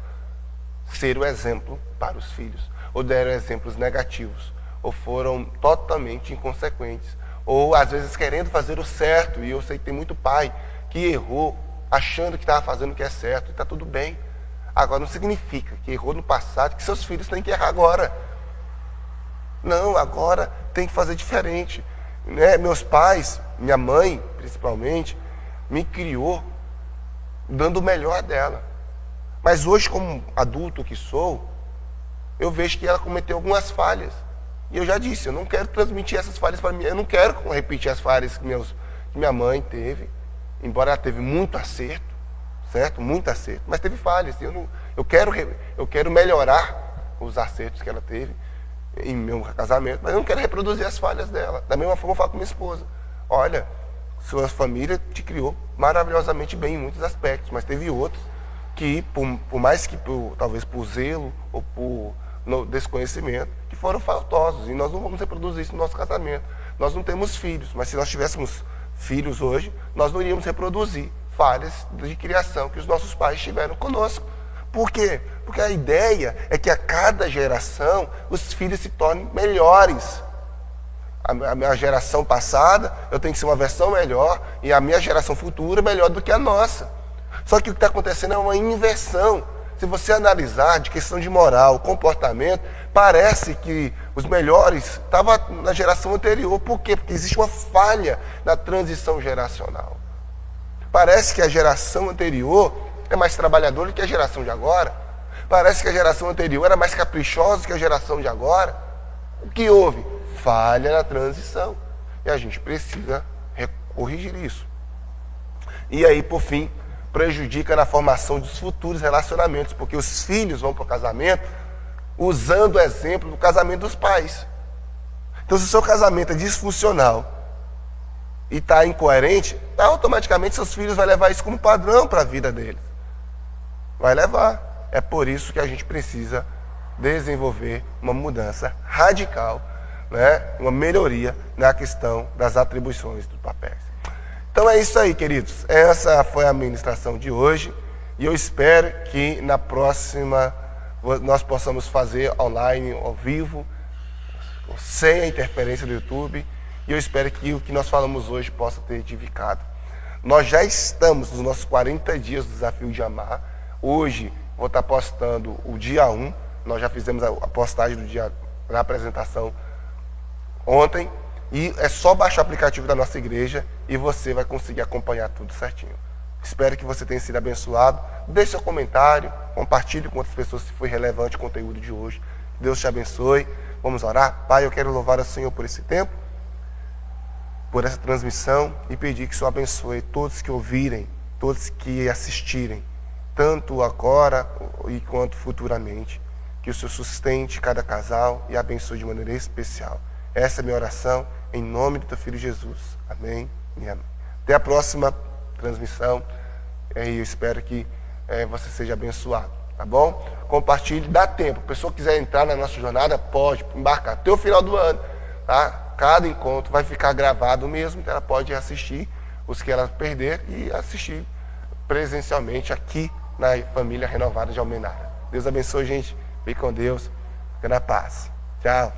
ser o exemplo para os filhos, ou deram exemplos negativos, ou foram totalmente inconsequentes, ou às vezes querendo fazer o certo. E eu sei que tem muito pai que errou achando que estava fazendo o que é certo, e está tudo bem. Agora, não significa que errou no passado, que seus filhos têm que errar agora. Não, agora tem que fazer diferente. Né? Meus pais, minha mãe, principalmente, me criou dando o melhor dela. Mas hoje, como adulto que sou, eu vejo que ela cometeu algumas falhas. E eu já disse, eu não quero transmitir essas falhas para mim. Eu não quero repetir as falhas que minha mãe teve. Embora ela teve muito acerto, certo? Muito acerto. Mas teve falhas. Eu quero melhorar os acertos que ela teve em meu casamento, mas eu não quero reproduzir as falhas dela. Da mesma forma eu falo com minha esposa. Olha, sua família te criou maravilhosamente bem em muitos aspectos, mas teve outros que, por mais que talvez por zelo ou por desconhecimento, que foram faltosos. E nós não vamos reproduzir isso no nosso casamento. Nós não temos filhos, mas se nós tivéssemos filhos hoje, nós não iríamos reproduzir falhas de criação que os nossos pais tiveram conosco. Por quê? Porque a ideia é que a cada geração os filhos se tornem melhores. A minha geração passada, eu tenho que ser uma versão melhor, e a minha geração futura melhor do que a nossa. Só que o que está acontecendo é uma inversão. Se você analisar de questão de moral, comportamento, parece que os melhores estavam na geração anterior. Por quê? Porque existe uma falha na transição geracional. Parece que a geração anterior é mais trabalhadora do que a geração de agora. Parece que a geração anterior era mais caprichosa do que a geração de agora. O que houve? Falha na transição. E a gente precisa corrigir isso. E aí, por fim, prejudica na formação dos futuros relacionamentos, porque os filhos vão para o casamento usando o exemplo do casamento dos pais. Então, se o seu casamento é disfuncional e está incoerente, automaticamente seus filhos vão levar isso como padrão para a vida deles. Vai levar. É por isso que a gente precisa desenvolver uma mudança radical, né? Uma melhoria na questão das atribuições dos papéis. Então é isso aí, queridos. Essa foi a ministração de hoje. E eu espero que na próxima nós possamos fazer online, ao vivo, sem a interferência do YouTube. E eu espero que o que nós falamos hoje possa ter edificado. Nós já estamos nos nossos 40 dias do Desafio de Amar. Hoje vou estar postando o dia 1. Nós já fizemos a postagem do dia da apresentação ontem. E é só baixar o aplicativo da nossa igreja e você vai conseguir acompanhar tudo certinho. Espero que você tenha sido abençoado. Deixe seu comentário, compartilhe com outras pessoas se foi relevante o conteúdo de hoje. Deus te abençoe. Vamos orar. Pai, eu quero louvar ao Senhor por esse tempo, por essa transmissão, e pedir que o Senhor abençoe todos que ouvirem, todos que assistirem, tanto agora e quanto futuramente. Que o Senhor sustente cada casal e abençoe de maneira especial. Essa é a minha oração, em nome do teu Filho Jesus. Amém e amém. Até a próxima transmissão. E eu espero que você seja abençoado. Tá bom? Compartilhe, dá tempo. A pessoa que quiser entrar na nossa jornada, pode embarcar até o final do ano. Tá? Cada encontro vai ficar gravado mesmo, então ela pode assistir os que ela perder e assistir presencialmente aqui na Família Renovada de Almenara. Deus abençoe, gente. Fique com Deus. Fique na paz. Tchau.